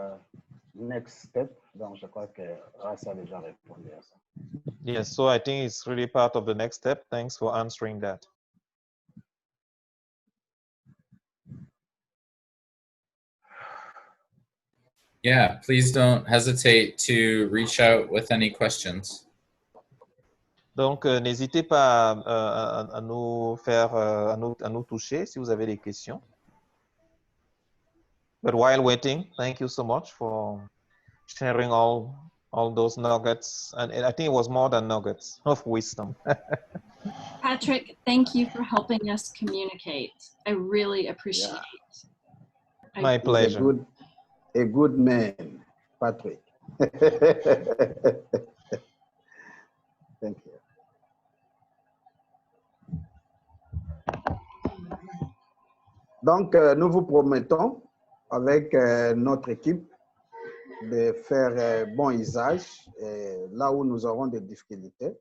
Next Step. Donc, je crois que Ras a déjà répondu à ça. Yes, so I think it's really part of the next step. Thanks for answering that. Yeah, please don't hesitate to reach out with any questions. Donc, n'hésitez pas à nous faire, à nous toucher si vous avez des questions. But while waiting, thank you so much for sharing all those nuggets. And I think it was more than nuggets of wisdom. Patrick, thank you for helping us communicate. I really appreciate it. My pleasure. A good man, Patrick. Thank you. Donc, nous vous promettons, avec notre équipe, de faire bon usage. Et là où nous aurons des difficultés,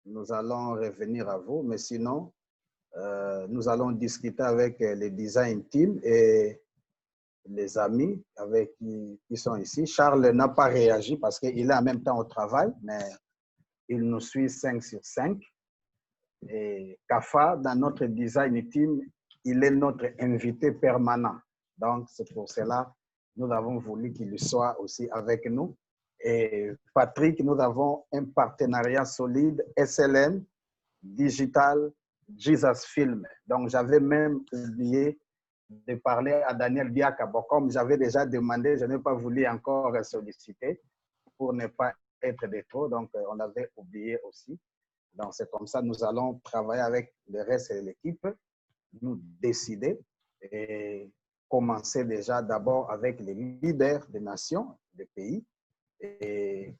nous allons revenir à vous. Mais sinon, nous allons discuter avec les design teams et les amis avec qui sont ici. Charles n'a pas réagi parce qu'il est en même temps au travail, mais il nous suit 5 sur 5. Et Kafa, dans notre design team, il est notre invité permanent. Donc, c'est pour cela que nous avons voulu qu'il soit aussi avec nous. Et Patrick, nous avons un partenariat solide, SLM, Digital, Jesus Film. Donc, j'avais même oublié de parler à Daniel Diaka. Bon, comme j'avais déjà demandé, je n'ai pas voulu encore solliciter pour ne pas être de trop. Donc, on avait oublié aussi. Donc, c'est comme ça, nous allons travailler avec le reste de l'équipe, nous décider et commencer déjà d'abord avec les leaders des nations, des pays, et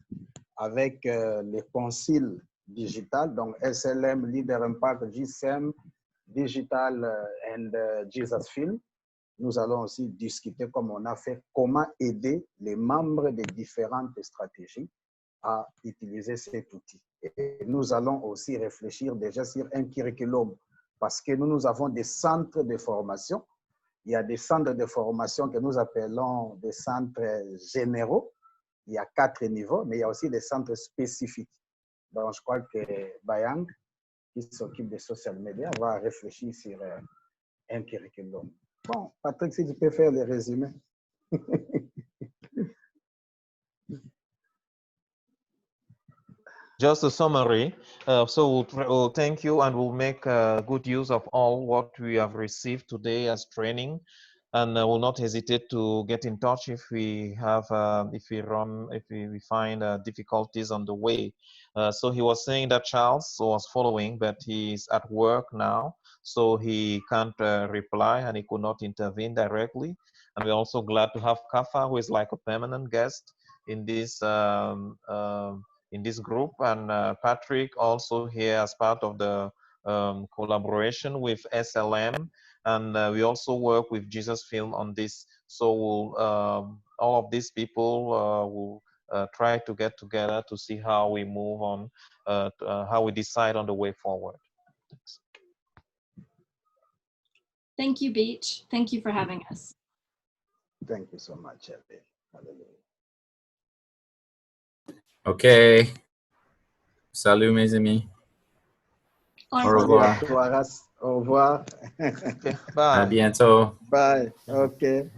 avec les conciles digital, donc SLM, Leader Impact, GSM, Digital and Jesus Film. Nous allons aussi discuter, comme on a fait, comment aider les membres des différentes stratégies à utiliser cet outil. Et nous allons aussi réfléchir déjà sur un curriculum parce que nous avons des centres de formation. Il y a des centres de formation que nous appelons des centres généraux. Il y a 4 niveaux, mais il y a aussi des centres spécifiques. Donc, je crois que Bayang, qui s'occupe des social media, va réfléchir sur un curriculum. Bon, Patrick, si tu peux faire le résumé. Just a summary. So we'll thank you and we'll make good use of all what we have received today as training. And we'll not hesitate to get in touch if we have, if we find difficulties on the way. So he was saying that Charles was following, but he's at work now, so he can't reply and he could not intervene directly. And we're also glad to have Kafa, who is like a permanent guest in this group, and Patrick also here as part of the collaboration with SLM. And we also work with Jesus Film on this. So we'll, all of these people will try to get together to see how we move on, how we decide on the way forward. Thanks. Thank you, Beach. Thank you for having us. Thank you so much, Elvin. Hallelujah. Okay. Salut, mes amis. Au revoir. Au revoir. Okay, bye. À bientôt. Bye. OK.